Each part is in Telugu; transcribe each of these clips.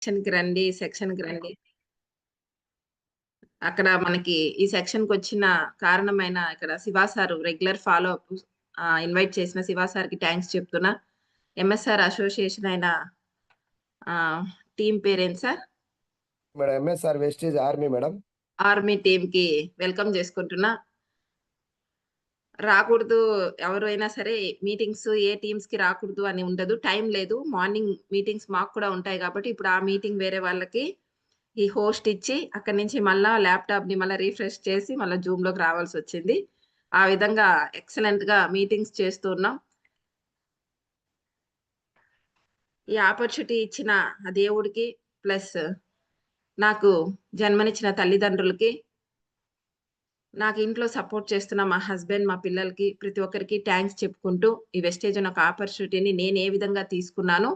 సెక్షన్‌కి రండి, సెక్షన్‌కి రండి. అక్కడ మనకి ఈ సెక్షన్‌కొచ్చిన కారణమైన ఇక్కడ Shiva sir regular follow up invite చేసిన శివ సార్‌కి థాంక్స్ చెప్తున్నా. ఎంఎస్ఆర్ అసోసియేషన్ అయిన టీమ్ పేరేంటి sir? Madam MSR Vestige army madam. Army టీమ్‌కి వెల్కమ్ చేసుకుంటున్నా. రాకూడదు ఎవరైనా సరే మీటింగ్స్ ఏ టీమ్స్‌కి రాకూడదు అని ఉండదు. టైం లేదు. మార్నింగ్ మీటింగ్స్ మాకు కూడా ఉంటాయి కాబట్టి ఇప్పుడు ఆ మీటింగ్ వేరే వాళ్ళకి ఈ హోస్ట్ ఇచ్చి అక్కడి నుంచి మళ్ళా ల్యాప్‌టాప్‌ని మళ్ళా రిఫ్రెష్ చేసి మళ్ళా జూమ్‌లోకి రావాల్సొచ్చింది. ఆ విధంగా ఎక్సలెంట్‌గా మీటింగ్స్ చేస్తూ ఉన్నాం. ఈ ఆపర్చునిటీ ఇచ్చిన ఆ దేవుడికి ప్లస్ నాకు జన్మనిచ్చిన తల్లిదండ్రులకి, నాకు ఇంట్లో సపోర్ట్ చేస్తున్న మా హస్బెండ్, మా పిల్లలకి ప్రతి ఒక్కరికి థాంక్స్ చెప్పుకుంటూ ఈ వెస్టేజ్ అనే ఒక ఆపర్చునిటీని నేను ఏ విధంగా తీసుకున్నానో,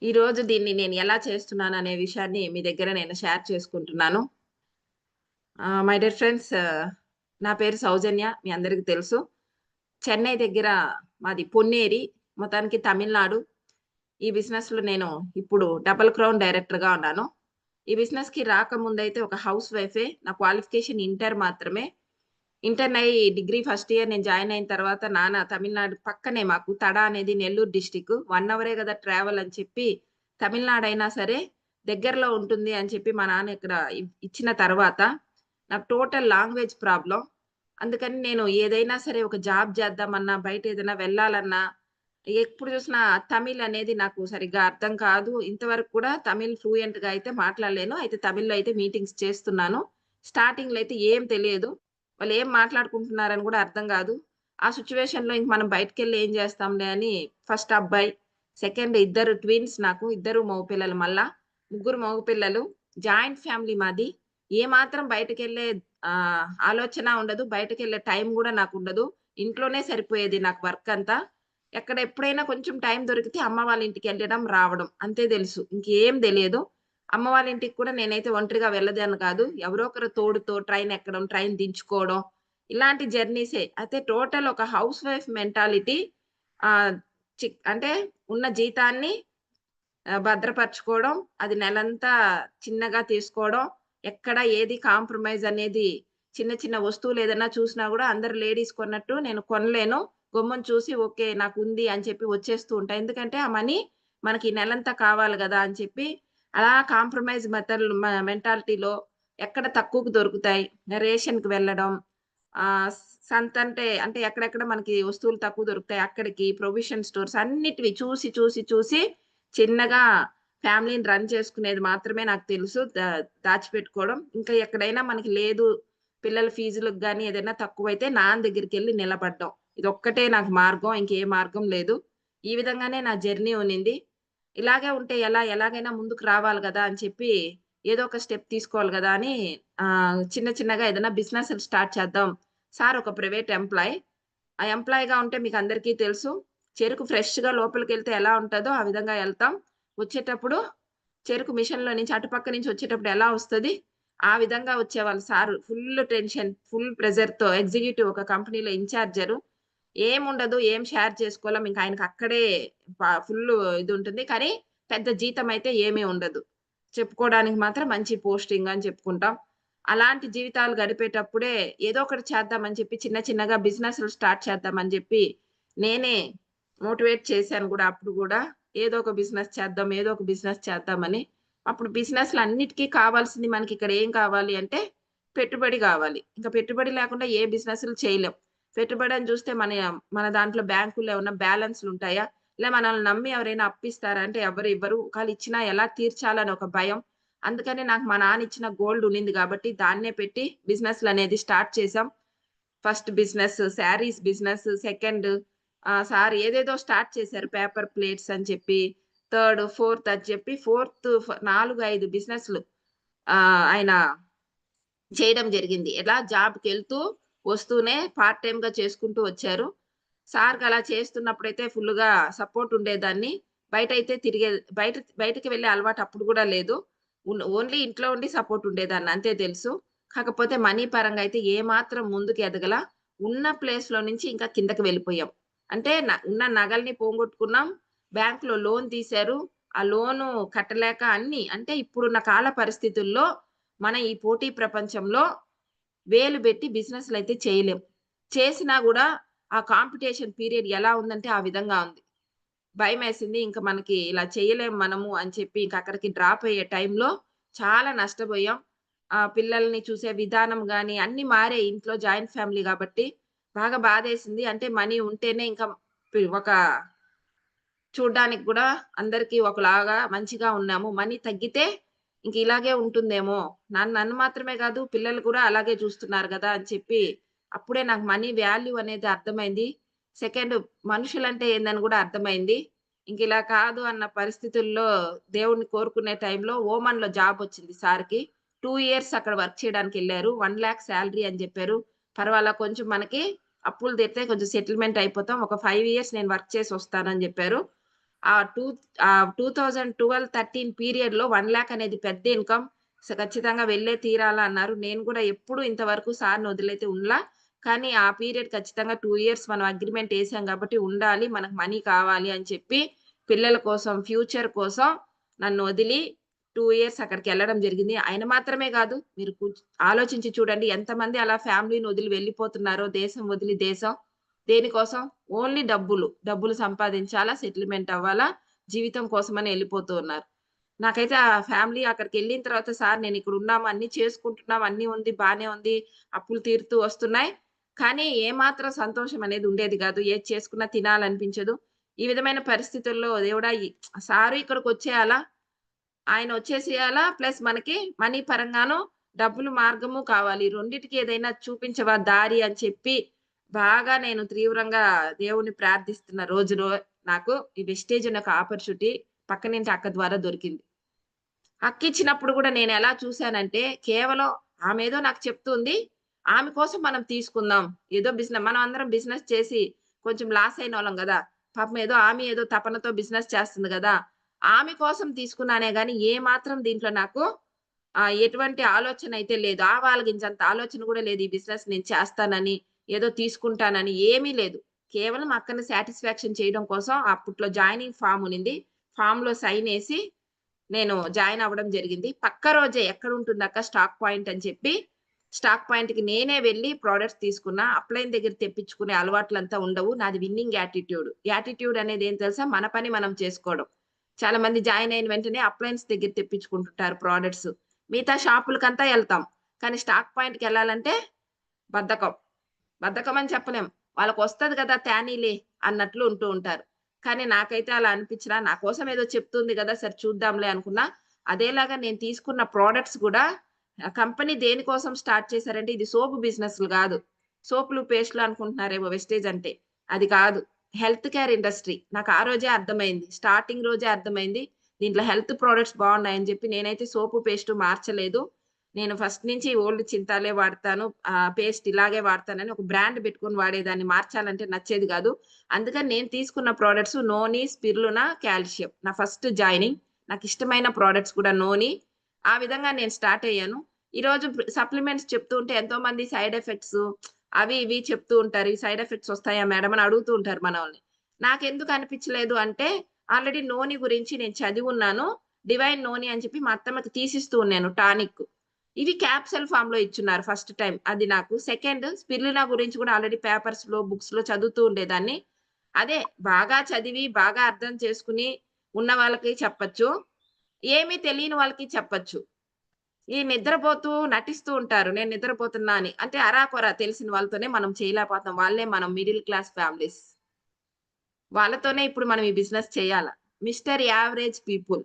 ఈరోజు దీన్ని నేను ఎలా చేస్తున్నాననే విషయాన్ని మీ దగ్గర నేను షేర్ చేసుకుంటున్నాను. మై డియర్ ఫ్రెండ్స్, నా పేరు సౌజన్య. మీ అందరికి తెలుసు. చెన్నై దగ్గర మాది పొన్నేరి. మొత్తానికి తమిళనాడు. ఈ బిజినెస్‌లో నేను ఇప్పుడు డబుల్ క్రౌన్ డైరెక్టర్‌గా ఉన్నాను. ఈ బిజినెస్‌కి రాకముందైతే ఒక హౌస్ వైఫే. నా క్వాలిఫికేషన్ ఇంటర్ మాత్రమే. ఇంటర్ అయ్యి డిగ్రీ ఫస్ట్ ఇయర్ నేను జాయిన్ అయిన తర్వాత నాన్న తమిళనాడు పక్కనే మాకు తడ అనేది నెల్లూరు డిస్ట్రిక్ట్. 1 అవరే గదా ట్రావెల్ అని చెప్పి తమిళనాడు అయినా సరే దగ్గరలో ఉంటుంది అని చెప్పి మా నాన్న ఇక్కడ ఇచ్చిన తర్వాత నాకు టోటల్ లాంగ్వేజ్ ప్రాబ్లమ్. అందుకని నేను ఏదైనా సరే ఒక జాబ్ చేద్దామన్నా, బయట ఏదైనా వెళ్ళాలన్నా, ఎప్పుడు చూసినా తమిళ్ అనేది నాకు సరిగ్గా అర్థం కాదు. ఇంతవరకు కూడా తమిళ్ ఫ్లూయెంట్‌గా అయితే మాట్లాడలేను. అయితే తమిళ్‌లో అయితే మీటింగ్స్ చేస్తున్నాను. స్టార్టింగ్‌లో అయితే ఏం తెలియదు. వాళ్ళు ఏం మాట్లాడుకుంటున్నారని గూడా అర్థం గాదు. ఆ సిట్యుయేషన్‌లో ఇంక మనం బయటికెళ్ళి ఏం జేస్తాంలే అని ఫస్ట్ అబ్బాయి, సెకండ్ ఇద్దరు ట్విన్స్ నాకు. ఇద్దరు మగపిల్లలు మళ్ళా. ముగ్గురు మగపిల్లలు. జాయింట్ ఫ్యామిలీ మాది. ఏమాత్రం బయటకెళ్ళే ఆలోచన ఉండదు. బయటకెళ్ళే టైం గూడా నాకుండదు. ఇంట్లోనే సరిపోయేది నాకు వర్క్ అంతా. ఎప్పుడైనా కొంచెం టైం దొరికితే అమ్మ వాళ్ళ ఇంటికెళ్ళడం, రావడం అంతే దెలుసు. ఇంకేం దెలియదు. అమ్మ వాళ్ళ ఇంటికి కూడా నేనైతే ఒంటరిగా వెళ్ళేదాన్ని కాదు. ఎవరో ఒకరు తోడుతో ట్రైన్ ఎక్కడం, ట్రైన్ దించుకోవడం ఇలాంటి జర్నీసే. అయితే టోటల్ ఒక హౌస్ వైఫ్ మెంటాలిటీ ఆహ్, అంటే ఉన్న జీతాన్ని భద్రపరచుకోవడం, అది నెలంతా చిన్నగా తీసుకోవడం, ఎక్కడ ఏది కాంప్రమైజ్ అనేది చిన్న చిన్న వస్తువులేదన్నా చూసినా గూడా అందరు లేడీస్ కొన్నట్టు నేను కొనలేను. గమ్మున చూసి ఓకే. నాకుంది అని చెప్పి వచ్చేస్తూ ఉంటా. ఎందుకంటే ఆ మనీ మనకి నెలంతా కావాలి గదా! అని చెప్పి అలా కాంప్రమైజ్ మెంటాలిటీలో ఎక్కడ తక్కువకు దొరుకుతాయి. రేషన్‌కి వెళ్ళడం, ఆహ్, అంటే ఎక్కడెక్కడ మనకి వస్తువులు తక్కువ దొరుకుతాయి అక్కడికి ప్రొవిజన్ స్టోర్స్ అన్నిటివి చూసి, చూసి, చూసి చిన్నగా ఫ్యామిలీని రన్ చేసుకునేది మాత్రమే నాకు తెలుసు. దాచిపెట్టుకోవడం. ఇంకా ఎక్కడైనా మనకి లేదు, పిల్లల ఫీజులకు గాని ఏదైనా తక్కువైతే నాన్న దగ్గరికెళ్లి నిలబడడం. ఇదొక్కటే నాకు మార్గం. ఇంకే మార్గం లేదు. ఈ విధంగానే నా జర్నీ ఉన్నింది. ఇలాగే ఉంటే ఎలా? ఎలాగైనా ముందుకు రావాలి గదా! అని చెప్పి ఏదో ఒక స్టెప్ తీసుకోవాలి గదా! అని చిన్న చిన్నగా ఏదైనా బిజినెస్‌లు స్టార్ట్ చేద్దాం. సార్ ఒక ప్రైవేట్ ఎంప్లాయ్. ఆ ఎంప్లాయీగా ఉంటే మీకందరికీ తెలుసు. చెరుకు ఫ్రెష్‌గా లోపలికెళ్తే ఎలా ఉంటదో ఆ విధంగా ఎళ్తాం. వచ్చేటప్పుడు చెరుకు మిషన్‌లో నుంచి అటుపక్క నుంచి వచ్చేటప్పుడు ఎలా వస్తది? ఆ విధంగా వచ్చేవాళ్ళు సారు. ఫుల్ టెన్షన్, ఫుల్ ప్రెషర్‌తో ఎగ్జిక్యూటివ్ ఒక కంపెనీలో ఇన్‌చార్జరు. ఏముండదు. ఏం షేర్ చేసుకోలేం. ఇంక ఆయనకక్కడే ఫుల్లు ఇదుంటుంది. కానీ పెద్ద జీతమైతే ఏమీ ఉండదు. చెప్పుకోవడానికి మాత్రం మంచి పోస్టింగ్ అని చెప్పుకుంటాం. అలాంటి జీవితాలు గడిపేటప్పుడే ఏదో ఒకటి చేద్దామని చెప్పి చిన్న చిన్నగా బిజినెస్‌లు స్టార్ట్ చేద్దామని జెప్పి నేనే మోటివేట్ చేశాను గూడా అప్పుడు గూడా. ఏదో ఒక బిజినెస్ చేద్దాం, ఏదో ఒక బిజినెస్ చేద్దామని. అప్పుడు బిజినెస్‌లన్నిటికి కావాల్సింది మనకిక్కడ ఏం కావాలి అంటే పెట్టుబడి గావాలి. ఇంక పెట్టుబడి లేకుండా ఏ బిజినెస్‌లు చేయలేం. పెట్టుబడని జూస్తే మన దాంట్లో బ్యాంకుల్లో ఏమన్నా బ్యాలెన్స్‌లుంటాయా? ఇలా మనల్ని నమ్మి ఎవరైనా అప్పిస్తారా అంటే ఎవరు ఇవ్వరు. ఒకవేళ ఇచ్చినా ఎలా తీర్చాలని ఒక భయం. అందుకని నాకు మా నాన్న ఇచ్చిన గోల్డ్ ఉండింది గాబట్టి దాన్నే పెట్టి బిజినెస్‌లనేది స్టార్ట్ చేశాం. First business saris business, second sir ఏదేదో స్టార్ట్ చేశారు. పేపర్ ప్లేట్స్ అని చెప్పి, థర్డ్, ఫోర్త్ అని చెప్పి 4, 5 బిజినెస్‌లు ఆయన చేయడం జరిగింది. ఎలా జాబ్‌కెళ్తూ, వస్తూనే పార్ట్ టైమ్‌గా చేసుకుంటూ వచ్చారు. సార్‌కి అలా చేస్తున్నప్పుడైతే ఫుల్లుగా సపోర్ట్ ఉండేదాన్ని. బయటైతే బయటికి వెళ్ళే అలవాటు అప్పుడు గూడా లేదు. ఓన్లీ ఇంట్లో ఉండి సపోర్ట్ ఉండేదాన్ని అంతే తెలుసు. కాకపోతే మనీ పరంగా అయితే ఏమాత్రం ముందుకు ఎదగల. ఉన్న ప్లేస్‌లో నుంచి ఇంకా కిందకి వెళ్ళిపోయాం. అంటే ఉన్న నగల్ని పోగొట్టుకున్నాం. బ్యాంక్‌లో లోన్ తీశారు. ఆ లోను కట్టలేక అన్నీ. అంటే ఇప్పుడున్న కాల పరిస్థితుల్లో మన ఈ పోటీ ప్రపంచంలో వేలు బెట్టి బిజినెస్‌లయితే చేయలేం. చేసినా గూడా ఆ కాంపిటీషన్ పీరియడ్ ఎలా ఉందంటే ఆ విధంగా ఉంది. భయమేసింది. ఇంక మనకి ఇలా చేయలేం మనము అని చెప్పి ఇంక అక్కడికి డ్రాప్ అయ్యే టైంలో చాలా నష్టపోయాం. పిల్లల్ని చూసే విధానం గాని అన్నీ మారాయి. ఇంట్లో జాయింట్ ఫ్యామిలీ గాబట్టి బాగా బాధేసింది. అంటే మనీ ఉంటేనే ఇంకా ఒక చూడ్డానికి గూడా అందరికి ఒకలాగా మంచిగా ఉన్నాము. మనీ తగ్గితే ఇంక ఇలాగే ఉంటుందేమో! నన్ను మాత్రమే గాదు పిల్లలు కూడా అలాగే చూస్తున్నారు గదా! అని చెప్పి అప్పుడే నాకు మనీ వాల్యూ అనేది అర్థమైంది. సెకండ్ మనుషులంటే ఏందని గూడా అర్థమైంది. ఇంకిలా కాదు అన్న పరిస్థితుల్లో దేవుడిని కోరుకునే టైంలో ఓమన్‌లో జాబొచ్చింది సార్‌కి. 2 ఇయర్స్ అక్కడ వర్క్ చేయడానికెళ్లారు. 1,00,000 సాలరీ అని జెప్పారు. పర్వాలా కొంచెం మనకి అప్పులు తీరితే కొంచెం సెటిల్‌మెంట్ అయిపోతాం. ఒక 5 ఇయర్స్ నేను వర్క్ చేసొస్తానని జెప్పారు. ఆ టూ 2012, 13 పీరియడ్‌లో 1,00,000 అనేది పెద్ద ఇన్‌కమ్. ఖచ్చితంగా వెళ్ళే తీరాలా అన్నారు. నేను కూడా ఎప్పుడు ఇంతవరకు సార్‌ని వదిలైతే ఉండలా. కానీ ఆ పీరియడ్ ఖచ్చితంగా 2 ఇయర్స్ మనం అగ్రీమెంట్ ఏసాం కాబట్టి ఉండాలి. మనకు మనీ కావాలి అని చెప్పి పిల్లల కోసం, ఫ్యూచర్ కోసం నన్ను వదిలి 2 ఇయర్స్ అక్కడికెళ్ళడం జరిగింది. ఆయన మాత్రమే గాదు. మీరు ఆలోచించి చూడండి ఎంతమంది అలా ఫ్యామిలీని వదిలి వెళ్ళిపోతున్నారో దేశం వదిలి దేశం. దేనికోసం? ఓన్లీ డబ్బులు. డబ్బులు సంపాదించాలా, సెటిల్‌మెంట్ అవ్వాలా, జీవితం కోసమని ఎళ్ళిపోతూ ఉన్నారు. నాకైతే ఆ ఫ్యామిలీ అక్కడికెళ్ళిన తర్వాత సార్ నేనిక్కడున్నాము, అన్నీ చేసుకుంటున్నాం, అన్నీ ఉంది, బానే ఉంది, అప్పులు తీరుతూ వస్తున్నాయి. కానీ ఏమాత్రం సంతోషం అనేది ఉండేది గాదు. ఏది చేసుకున్నా తినాలనిపించదు. ఈ విధమైన పరిస్థితుల్లో దేవుడా! సారు ఇక్కడికొచ్చేయాలా, ఆయనొచ్చేసేయాలా ప్లస్ మనకి మనీ పరంగాను డబ్బులు మార్గము కావాలి. ఈ రెండిటికి ఏదైనా చూపించవా దారి అని చెప్పి బాగా నేను తీవ్రంగా దేవుడిని ప్రార్థిస్తున్న నాకు ఈ వెస్టేజ్ అనే ఒక ఆపర్చునిటీ పక్కనింటి అక్క ద్వారా దొరికింది. అక్కిచ్చినప్పుడు గూడా నేనెలా చూసానంటే, కేవలం ఆమేదో నాకు చెప్తుంది. ఆమె కోసం మనం తీసుకుందాం. ఏదో మనం అందరం బిజినెస్ చేసి కొంచెం లాస్ అయినోళ్ళం గదా! పాపం ఆమె ఏదో తపనతో బిజినెస్ చేస్తుంది గదా! ఆమె కోసం తీసుకున్నానే గాని, ఏ మాత్రం దీంట్లో నాకు ఎటువంటి ఆలోచనైతే లేదు. ఆవాలగింజంత ఆలోచన గూడా లేదు. ఈ బిజినెస్ నేను చేస్తానని, ఏదో తీసుకుంటానని ఏమీ లేదు. కేవలం అక్కని సాటిస్ఫాక్షన్ చేయడం కోసం అప్పట్లో జాయినింగ్ ఫార్మ్ ఉన్నింది. ఫార్మ్‌లో సైనేసి నేను జాయిన్ అవ్వడం జరిగింది. పక్క రోజే ఎక్కడుంటుందక్క స్టాక్ పాయింట్ అని చెప్పి, స్టాక్ పాయింట్‌కి నేనే వెళ్లి ప్రొడక్ట్స్ తీసుకున్నా. అప్‌లైన్ దగ్గర తెప్పించుకునే అలవాట్లంతా ఉండవు. నాది విన్నింగ్ యాటిట్యూడ్. యాటిట్యూడ్ అనేది ఏంటి తెలుసా? మన పని మనం చేసుకోవడం. చాలా మంది జాయిన్ అయిన వెంటనే అప్లయన్స్ దగ్గర తెప్పించుకుంటుంటారు ప్రొడక్ట్స్. మిగతా షాపులకంతా ఎళ్తాం. కానీ స్టాక్ పాయింట్‌కెళ్ళాలంటే బద్ధకం. బద్ధకం అని చెప్పలేం. వాళ్ళకొస్తది గదా! తేనీలే అన్నట్లు ఉంటూ ఉంటారు. కానీ నాకైతే అలా అనిపించలా. నా కోసం ఏదో చెప్తుంది గదా! సరే చూద్దాంలే అనుకున్నా. అదేలాగా నేను తీసుకున్న ప్రొడక్ట్స్ గూడా కంపెనీ దేనికోసం స్టార్ట్ చేశారంటే ఇది సోపు బిజినెస్‌లు గాదు. సోపులు, పేస్టులు అనుకుంటున్నారేమో వెస్టేజ్ అంటే. అది కాదు. Health care industry. నాకు ఆ రోజే అర్థమైంది. స్టార్టింగ్ రోజే అర్థమైంది. దీంట్లో హెల్త్ ప్రొడక్ట్స్ బావున్నాయని జెప్పి నేనైతే సోపు, పేస్టు మార్చలేదు. నేను ఫస్ట్ నుంచి ఓల్డ్ చింతాలే వాడతాను. పేస్ట్ ఇలాగే వాడతానని ఒక బ్రాండ్ పెట్టుకొని వాడేదాన్ని. మార్చాలంటే నచ్చేది గాదు. అందుకని నేను తీసుకున్న ప్రొడక్ట్స్ నోని, స్పిరులినా, కాల్షియం. నా ఫస్ట్ జాయినింగ్. నాకిష్టమైన ప్రొడక్ట్స్ కూడా నోని. ఆ విధంగా నేను స్టార్ట్ అయ్యాను. ఈరోజు సప్లిమెంట్స్ చెప్తూ ఉంటే ఎంతోమంది సైడ్ ఎఫెక్ట్స్ అవి ఇవి చెప్తూ ఉంటారు. ఈ సైడ్ ఎఫెక్ట్స్ వస్తాయా మేడమ్ అని అడుగుతూ ఉంటారు మనోళ్ళని. నాకెందుకు అనిపించలేదు అంటే ఆల్రెడీ నోని గురించి నేను చదివున్నాను. డివైన్ నోని అని చెప్పి మా అత్తమ్మకి తీసిస్తూ ఉన్నాను టానిక్. ఇవి క్యాప్సూల్ ఫార్మ్‌లో ఇచ్చున్నారు ఫస్ట్ టైమ్. అది నాకు. సెకండ్ స్పిరులినా గురించి కూడా ఆల్రెడీ పేపర్స్‌లో, బుక్స్‌లో చదువుతూ ఉండేదాన్ని. అదే బాగా చదివి, బాగా అర్థం చేసుకొని ఉన్న వాళ్ళకి చెప్పచ్చు. ఏమీ తెలియని వాళ్ళకి చెప్పచ్చు. ఈ నిద్రపోతూ నటిస్తూ ఉంటారు. నేను నిద్రపోతున్నా అని. అంటే అరాకొర తెలిసిన వాళ్ళతోనే మనం చేయలేకపోతున్నాం. వాళ్ళే మనం మిడిల్ క్లాస్ ఫ్యామిలీస్. వాళ్ళతోనే ఇప్పుడు మనం ఈ బిజినెస్ చేయాల. Mister average people.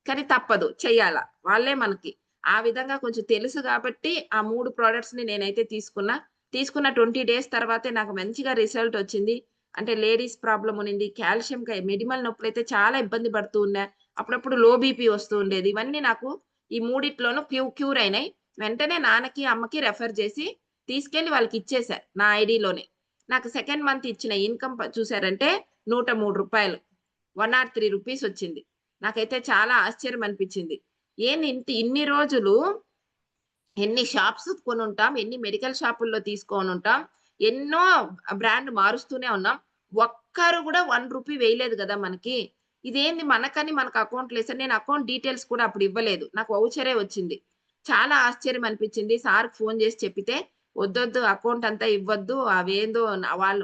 కానీ తప్పదు చెయ్యాల. వాళ్ళే మనకి. ఆ విధంగా కొంచెం తెలుసు గాబట్టి, ఆ 3 ప్రొడక్ట్స్‌ని నేనైతే తీసుకున్నా. తీసుకున్న 20 డేస్ తర్వాతే నాకు మంచిగా రిజల్ట్ ఒచ్చింది. అంటే లేడీస్ ప్రాబ్లమ్ ఉన్నింది. మెడిమల్ నొప్పులైతే చాలా ఇబ్బంది పడుతూ ఉన్నా. అప్పుడప్పుడు లో బీపీ వస్తూ ఉండేది. ఇవన్నీ నాకు ఈ మూడిట్లోనూ క్యూర్ అయినాయి. వెంటనే నాన్నకి, అమ్మకి రెఫర్ జేసి తీసుకెళ్ళి వాళ్ళకిచ్చేసా నా ఐడీలోనే. నాకు సెకండ్ మంత్ ఇచ్చిన ఇన్‌కమ్ చూసారంటే రూ. 103. 103 రూపీస్ ఒచ్చింది. నాకైతే చాలా ఆశ్చర్యం అనిపించింది. ఏంది ఇన్ని రోజులు ఎన్ని షాప్స్ కొనుంటాం, ఎన్ని మెడికల్ షాపుల్లో తీసుకోనుంటాం, ఎన్నో బ్రాండ్ మారుస్తూనే ఉన్నాం. ఒక్కరు గూడా రూ. 1 వేయలేదు గదా! మనకి. ఇదేంది మనకని మనకు అకౌంట్ లేదు సార్. నేను అకౌంట్ డీటెయిల్స్ కూడా అప్పుడు ఇవ్వలేదు. నాకు వౌచరే వచ్చింది. చాలా ఆశ్చర్యం అనిపించింది. సార్‌కి ఫోన్ చేసి చెప్పితే, "వద్దొద్దు అకౌంట్ అంతా ఇవ్వద్దు. అవేందో వాళ్ళు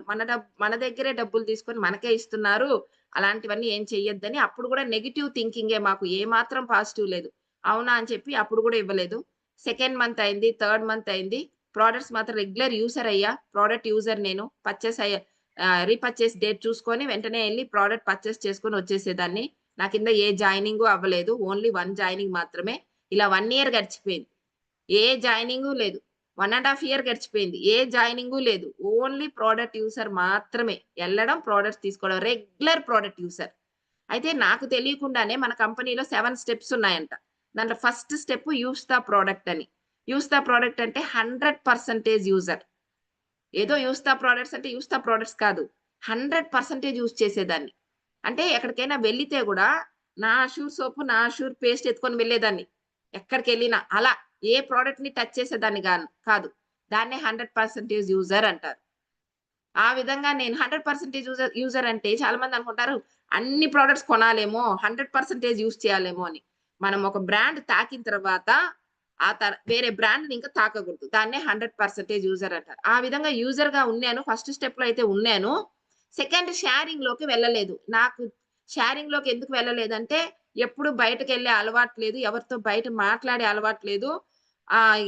మన దగ్గరే డబ్బులు తీసుకొని మనకే ఇస్తున్నారు. అలాంటివన్నీ ఏం చెయ్యొద్దని" అప్పుడు కూడా నెగెటివ్ థింకింగే మాకు ఏమాత్రం పాజిటివ్ లేదు. అవునా అని చెప్పి అప్పుడు కూడా ఇవ్వలేదు. సెకండ్ మంత్ అయింది. థర్డ్ మంత్ అయింది. ప్రొడక్ట్స్ మాత్రం రెగ్యులర్ యూజర్ అయ్యా. ప్రొడక్ట్ యూజర్ నేను. రీపర్చేస్ డేట్ చూసుకొని వెంటనే ఎళ్లి ప్రొడక్ట్ పర్చేస్ చేసుకొని వచ్చేసేదాన్ని. నా కింద ఏ జాయినింగు అవ్వలేదు. ఓన్లీ 1 జాయినింగ్ మాత్రమే. ఇలా 1 ఇయర్ గడిచిపోయింది. ఏ జాయినింగు లేదు. 1 ½ ఇయర్ గడిచిపోయింది. ఏ జాయినింగు లేదు. ఓన్లీ ప్రొడక్ట్ యూజర్ మాత్రమే. ఎళ్ళడం, ప్రొడక్ట్స్ తీసుకోవడం. Regular product user. అయితే నాకు తెలియకుండానే మన కంపెనీలో 7 స్టెప్స్ ఉన్నాయంట. దాంట్లో first step use the product అని. యూజ్ ద ప్రొడక్ట్ అంటే 100% యూజర్. ఏదో యూజ్ ద ప్రొడక్ట్స్ అంటే యూజ్ ద ప్రొడక్ట్స్ కాదు. 100% యూజ్ చేసేదాన్ని. అంటే ఎక్కడికైనా వెళ్ళితే గూడా నా అష్యూర్ సోపు, నా అష్యూర్ పేస్ట్ ఎత్తుకొని వెళ్ళేదాన్ని. ఎక్కడికెళ్ళినా. అలా ఏ ప్రొడక్ట్‌ని టచ్ చేసేదాన్ని కాదు. దాన్నే 100% యూజర్ అంటారు. ఆ విధంగా నేను 100% యూజర్ అంటే చాలామంది అనుకుంటారు అన్ని ప్రొడక్ట్స్ కొనాలేమో, 100% యూజ్ చేయాలేమో అని. మనం ఒక బ్రాండ్ తాకిన తర్వాత వేరే బ్రాండ్‌ని ఇంకా తాకకూడదు. దాన్నే 100% యూజర్ అంటారు. ఆ విధంగా యూజర్‌గా ఉన్నాను. ఫస్ట్ స్టెప్‌లో అయితే ఉన్నాను. సెకండ్ షేరింగ్‌లోకి వెళ్ళలేదు. నాకు షేరింగ్‌లోకి ఎందుకు వెళ్ళలేదంటే ఎప్పుడు బయటకెళ్ళే అలవాటు లేదు. ఎవరితో బయట మాట్లాడే అలవాటు లేదు.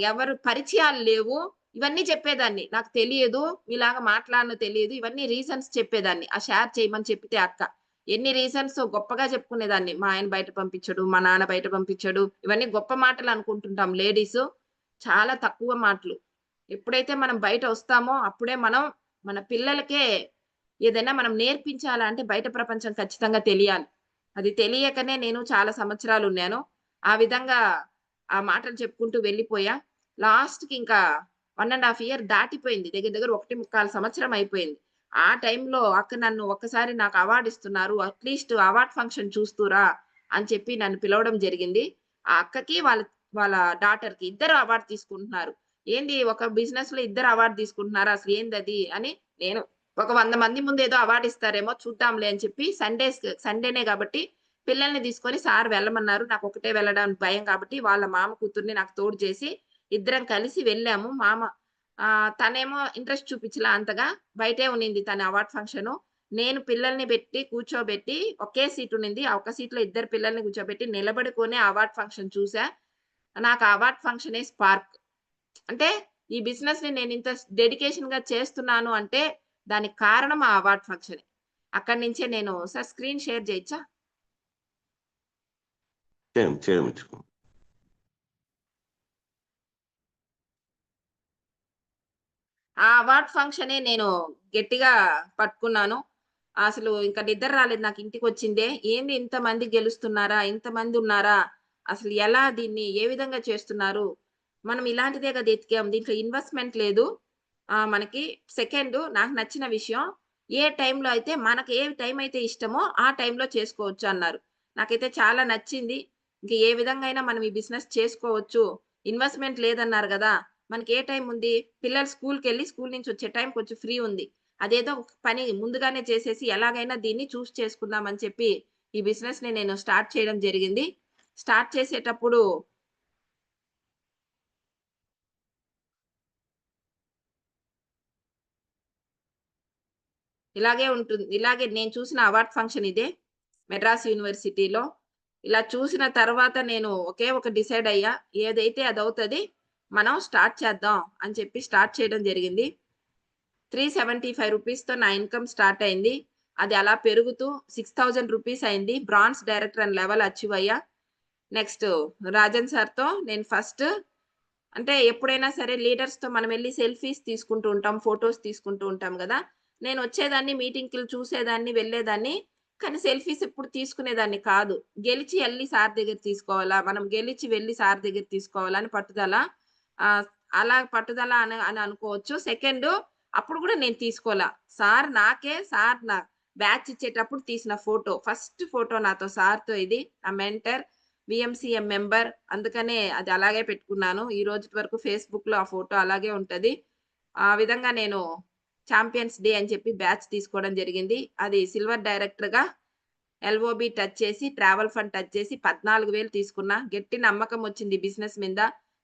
ఎవరు పరిచయాలు లేవు. ఇవన్నీ చెప్పేదాన్ని. నాకు తెలియదు. మీలాగా మాట్లాడనో తెలీదు. ఇవన్నీ రీజన్స్ చెప్పేదాన్ని. ఆ షేర్ చేయమని చెప్పితే అక్క. ఎన్ని రీజన్స్ గొప్పగా చెప్పుకునేదాన్ని. మా ఆయన బయట పంపించడు. మా నాన్న బయట పంపించడు. ఇవన్నీ గొప్ప మాటలు అనుకుంటుంటాం లేడీసు. చాలా తక్కువ మాటలు. ఎప్పుడైతే మనం బయట వస్తామో అప్పుడే మనం మన పిల్లలకే ఏదైనా మనం నేర్పించాలా అంటే బయట ప్రపంచం ఖచ్చితంగా తెలియాలి. అది తెలియకనే నేను చాలా సంవత్సరాలున్నాను. ఆ విధంగా ఆ మాటలు చెప్పుకుంటూ వెళ్ళిపోయా. లాస్ట్‌కి ఇంకా 1 ½ ఇయర్ దాటిపోయింది. దగ్గర దగ్గర 1 ½ సంవత్సరం అయిపోయింది. ఆ టైంలో అక్క నన్ను ఒక్కసారి నాకు అవార్డ్ ఇస్తున్నారు. అట్‌లీస్ట్ అవార్డ్ ఫంక్షన్ చూస్తూ రా అని చెప్పి నన్ను పిలవడం జరిగింది. ఆ అక్కకి వాళ్ళ డాటర్‌కి ఇద్దరు అవార్డ్ తీసుకుంటున్నారు. ఏంది ఒక బిజినెస్‌లో ఇద్దరు అవార్డ్ తీసుకుంటున్నారా? అసలు ఏందది? అని నేను ఒక 100 మంది ముందు ఏదో అవార్డ్ ఇస్తారేమో చూద్దాంలే అని చెప్పి సండేనే కాబట్టి పిల్లల్ని తీసుకొని సార్ వెళ్ళమన్నారు. నాకొకటే వెళ్ళడానికి భయం కాబట్టి వాళ్ళ మామ కూతుర్ని నాకు తోడు చేసి ఇద్దరం కలిసి వెళ్ళాము. తనేమో ఇంట్రెస్ట్ చూపించలా అంతగా. బయటే ఉన్నింది తన అవార్డ్ ఫంక్షను. నేను పిల్లల్ని కూర్చోబెట్టి ఒకే సీట్ ఉన్నింది. ఆ ఒక్క సీట్‌లో ఇద్దరు పిల్లల్ని కూర్చోబెట్టి నిలబడుకొనే అవార్డ్ ఫంక్షన్ చూసా. నాకు ఆ అవార్డ్ ఫంక్షనే స్పార్క్. అంటే ఈ బిజినెస్‌ని నేనింత డెడికేషన్‌గా చేస్తున్నాను అంటే దానికి కారణం ఆ అవార్డ్ ఫంక్షనే. అక్కడి నుంచే నేను సార్ స్క్రీన్ షేర్ చేయొచ్చా? చేయవచ్చు. ఆ అవార్డ్ ఫంక్షనే నేను గట్టిగా పట్టుకున్నాను. అసలు ఇంక నిద్ర రాలేదు నాకు ఇంటికొచ్చిందే. ఏంది ఇంతమంది గెలుస్తున్నారా? ఇంతమందున్నారా? అసలు ఎలా దీన్ని ఏ విధంగా చేస్తున్నారు? మనం ఇలాంటిదే గదా ఎతికాం. దీంట్లో ఇన్వెస్ట్‌మెంట్ లేదు. మనకి సెకండు నాకు నచ్చిన విషయం ఏ టైంలో అయితే మనకు ఏ టైం అయితే ఇష్టమో ఆ టైంలో చేసుకోవచ్చు అన్నారు. నాకైతే చాలా నచ్చింది. ఇంక ఏ విధంగా అయినా మనం ఈ బిజినెస్ చేసుకోవచ్చు. ఇన్వెస్ట్‌మెంట్ లేదన్నారు గదా! మనకి ఏ టైం ఉంది? పిల్లలు స్కూలుకెళ్ళి స్కూలు నుంచి వచ్చే టైం కొంచెం ఫ్రీ ఉంది. అదేదో ఒక పని ముందుగానే చేసేసి ఎలాగైనా దీన్ని చేసుకుందాం అని చెప్పి ఈ బిజినెస్‌ని నేను స్టార్ట్ చేయడం జరిగింది. స్టార్ట్ చేసేటప్పుడు ఇలాగే నేను చూసిన అవార్డ్ ఫంక్షన్ ఇదే. మెడ్రాస్ యూనివర్సిటీలో. ఇలా చూసిన తర్వాత నేను ఒకే ఒక డిసైడ్ అయ్యా. ఏదైతే అదవుతది. మనం స్టార్ట్ చేద్దాం అని చెప్పి స్టార్ట్ చేయడం జరిగింది. ₹375తో నా ఇన్‌కమ్ స్టార్ట్ అయింది. అది అలా పెరుగుతూ ₹6000 అయింది. బ్రాంజ్ డైరెక్టర్ అని లెవెల్ అచీవ్ అయ్యా. నెక్స్ట్ రాజన్ సార్‌తో నేను ఫస్ట్ అంటే ఎప్పుడైనా సరే లీడర్స్‌తో మనమెళ్లి సెల్ఫీస్ తీసుకుంటూ ఉంటాం. ఫోటోస్ తీసుకుంటూ ఉంటాం గదా! నేనొచ్చేదాన్ని మీటింగ్‌కి చూసేదాన్ని, వెళ్ళేదాన్ని. కానీ సెల్ఫీస్ ఎప్పుడు తీసుకునేదాన్ని కాదు. గెలిచి ఎళ్లి సార్ దగ్గర తీసుకోవాలా, మనం గెలిచి వెళ్లి సార్ దగ్గర తీసుకోవాలా అని పట్టుదల. ఆహ్, అలా పట్టుదల అని అనుకోవచ్చు. సెకండు అప్పుడు గూడా నేను తీసుకోలా. సార్ నా బ్యాచ్ ఇచ్చేటప్పుడు తీసిన ఫోటో. ఫస్ట్ ఫోటో నాతో సార్‌తో ఇది. నా మెంటర్. వీఎంసీఎం మెంబర్. అందుకనే అది అలాగే పెట్టుకున్నాను. ఈ రోజుటి వరకు ఫేస్‌బుక్‌లో ఆ ఫోటో అలాగే ఉంటది. ఆ విధంగా నేను చాంపియన్స్ డే అని చెప్పి బ్యాచ్ తీసుకోవడం జరిగింది. అది సిల్వర్ డైరెక్టర్‌గా ఎల్ఓబి టచ్ చేసి, ట్రావెల్ ఫండ్ టచ్ చేసి 14,000 తీసుకున్నా. గట్టి నమ్మకం వచ్చింది బిజినెస్ మీద.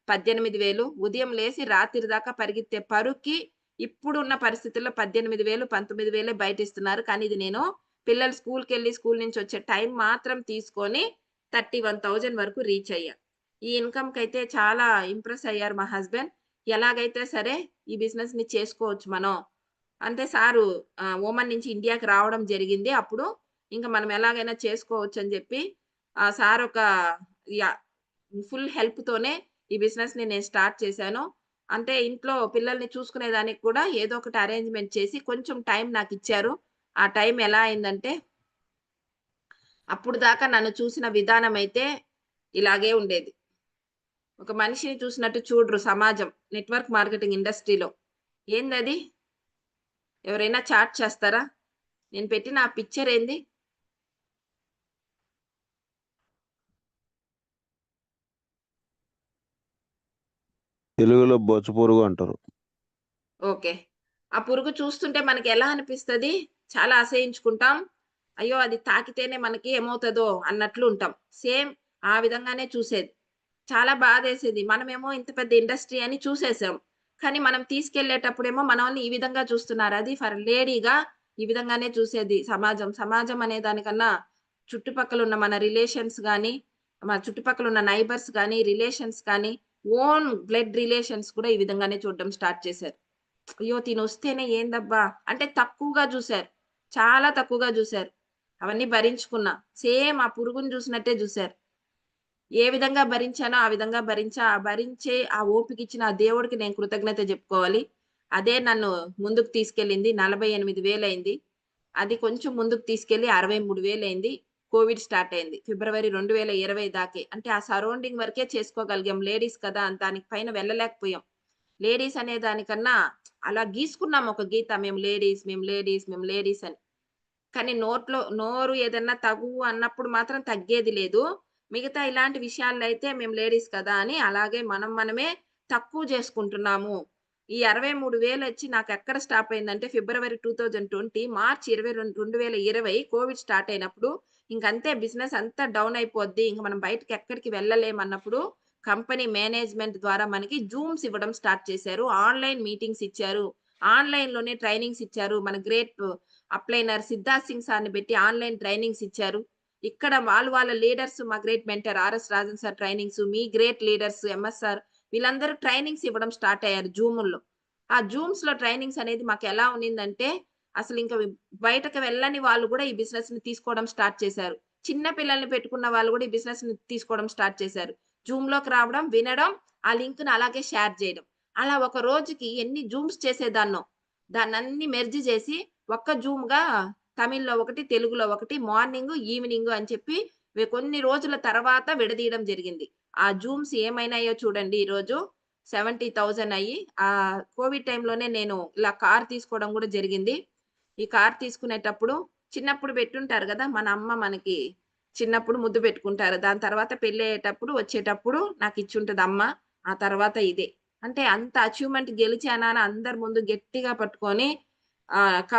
18,000 ఉదయం లేసి రాత్రి దాకా పరిగెత్తే పరుక్కి ఇప్పుడున్న పరిస్థితుల్లో 18,000, 19,000 బయట ఇస్తున్నారు. కానీ ఇది నేను పిల్లలు స్కూల్‌కెళ్ళి స్కూల్ నుంచి వచ్చే టైం మాత్రం తీసుకొని 31,000 వరకు రీచ్ అయ్యా. ఈ ఇన్‌కమ్‌కైతే చాలా ఇంప్రెస్ అయ్యారు మా హస్బెండ్. ఎలాగైతే సరే ఈ బిజినెస్‌ని చేసుకోవచ్చు మనం. అంటే సారు ఒమన్ నుంచి ఇండియాకి రావడం జరిగింది. అప్పుడు ఇంక మనం ఎలాగైనా చేసుకోవచ్చని జెప్పి సార్ ఒక యాహ్! ఫుల్ హెల్ప్‌తోనే ఈ బిజినెస్‌ని నేను స్టార్ట్ చేశాను. అంటే ఇంట్లో పిల్లల్ని చూసుకునేదానికి కూడా ఏదో ఒకటి అరేంజ్‌మెంట్ చేసి కొంచెం టైం నాకిచ్చారు. ఆ టైం ఎలా అయిందంటే, అప్పుడు దాకా నన్ను చూసిన విధానం అయితే ఇలాగే ఉండేది. ఒక మనిషిని చూసినట్టు చూడరు సమాజం. నెట్‌వర్క్ మార్కెటింగ్ ఇండస్ట్రీలో. ఏందది? ఎవరైనా చాట్ చేస్తారా? నేను పెట్టిన ఆ పిక్చర్ ఏంది? తెలుగులో బొచ్చపురుగు అంటారు. ఓకే. ఆ పురుగు చూస్తుంటే మనకెలా అనిపిస్తది? చాలా అసహించుకుంటాం. అయ్యో! అది తాకితేనే మనకి ఏమవుతదో అన్నట్లు ఉంటాం. సేమ్ ఆ విధంగానే చూసేది. చాలా బాధేసేది. మనమేమో ఇంత పెద్ద ఇండస్ట్రీ అని చూసేసాం. కానీ మనం తీసుకెళ్ళేటప్పుడేమో మనల్ని ఈ విధంగా చూస్తున్నారు. అది ఫర్ లేడీగా ఈ విధంగానే చూసేది సమాజం. సమాజం అనే దానికన్నా చుట్టుపక్కలున్న మన రిలేషన్స్ గాని, మన చుట్టుపక్కలున్న నైబర్స్ గాని, రిలేషన్స్ కానీ, ఓన్ బ్లడ్ రిలేషన్స్ కూడా ఈ విధంగానే చూడడం స్టార్ట్ చేశారు. అయ్యో! తినొస్తేనే ఏందబ్బా! అంటే తక్కువగా జూసారు. చాలా తక్కువగా జూసారు. అవన్నీ భరించుకున్నా. సేమ్ ఆ పురుగుని జూసినట్టే జూసారు. ఏ విధంగా భరించానో ఆ విధంగా భరించా. ఆ భరించే ఆ ఓపికిచ్చిన ఆ దేవుడికి నేను కృతజ్ఞత జెప్పుకోవాలి. అదే నన్ను ముందుకు తీసుకెళ్ళింది. 48,000 అయింది. అది కొంచెం ముందుకు తీసుకెళ్ళి 63,000 అయింది. కోవిడ్ స్టార్ట్ అయింది. ఫిబ్రవరి 2020 దాకే. అంటే ఆ సరౌండింగ్ వరకే చేసుకోగలిగాం. లేడీస్ కదా! దానికి పైన వెళ్ళలేకపోయాం. లేడీస్ అనే దానికన్నా అలా గీసుకున్నాం ఒక గీత. మేము లేడీస్, మేము లేడీస్, మేము లేడీస్ అని. కానీ నోరు ఏదన్నా తగువు అన్నప్పుడు మాత్రం తగ్గేది లేదు. మిగతా ఇలాంటి విషయాల్లో అయితే మేము లేడీస్ కదా! అని అలాగే మనమే తక్కువ జేసుకుంటున్నాము. ఈ 63,000 ఒచ్చి నాకెక్కడ స్టాప్ అయిందంటే ఫిబ్రవరి 2020 మార్చ్ 22 2020 కోవిడ్ స్టార్ట్ అయినప్పుడు ఇంకంతే బిజినెస్ అంతా డౌన్ అయిపోద్ది. ఇంక మనం బయటకెక్కడికి వెళ్ళలేమన్నప్పుడు కంపెనీ మేనేజ్‌మెంట్ ద్వారా మనకి జూమ్స్ ఇవ్వడం స్టార్ట్ చేశారు. ఆన్‌లైన్ మీటింగ్స్ ఇచ్చారు. ఆన్‌లైన్‌లోనే ట్రైనింగ్స్ ఇచ్చారు. మన గ్రేట్ అప్లైనర్ సిద్ధార్థ్ సింగ్ సార్‌ని పెట్టి ఆన్‌లైన్ ట్రైనింగ్స్ ఇచ్చారు. ఇక్కడ వాళ్ళ లీడర్స్ మా great mentor R S Rajan sir trainings, మీ గ్రేట్ లీడర్స్ ఎంఎస్ఆర్ వీళ్ళందరూ ట్రైనింగ్స్ ఇవ్వడం స్టార్ట్ అయ్యారు జూముల్లో. ఆ జూమ్స్‌లో ట్రైనింగ్స్ అనేది మాకెలా ఉన్నిందంటే అసలింక బయటకి వెళ్ళని వాళ్ళు గూడా ఈ బిజినెస్‌ని తీసుకోవడం స్టార్ట్ చేశారు. చిన్న పిల్లల్ని పెట్టుకున్న వాళ్ళు గూడా ఈ బిజినెస్‌ని తీసుకోవడం స్టార్ట్ చేశారు. జూమ్‌లోకి రావడం, వినడం, ఆ లింక్‌ని అలాగే షేర్ జేయడం. అలా ఒక రోజుకి ఎన్ని జూమ్స్ చేసేదాన్నో. దాన్నన్ని మెర్జ్ జేసి ఒక్క జూమ్‌గా తమిళ్‌లో ఒకటి, తెలుగులో ఒకటి మార్నింగు, ఈవినింగు అని చెప్పి కొన్ని రోజుల తర్వాత విడదీయడం జరిగింది. ఆ జూమ్స్ ఏమైనాయో చూడండి ఈరోజు 70,000 అయ్యి కోవిడ్ టైమ్‌లోనే నేను ఇలా కార్ తీసుకోవడం గూడా జరిగింది. ఈ కార్ తీసుకునేటప్పుడు చిన్నప్పుడు పెట్టుంటారు గదా! మన అమ్మ మనకి చిన్నప్పుడు ముద్దు పెట్టుకుంటారు. దాని తర్వాత పెళ్లయ్యేటప్పుడు, వచ్చేటప్పుడు నాకిచ్చుంటది అమ్మ. ఆ తర్వాత ఇదే. అంటే అంత అచీవ్‌మెంట్ గెలిచానా అని అందరి ముందు గట్టిగా పట్టుకొని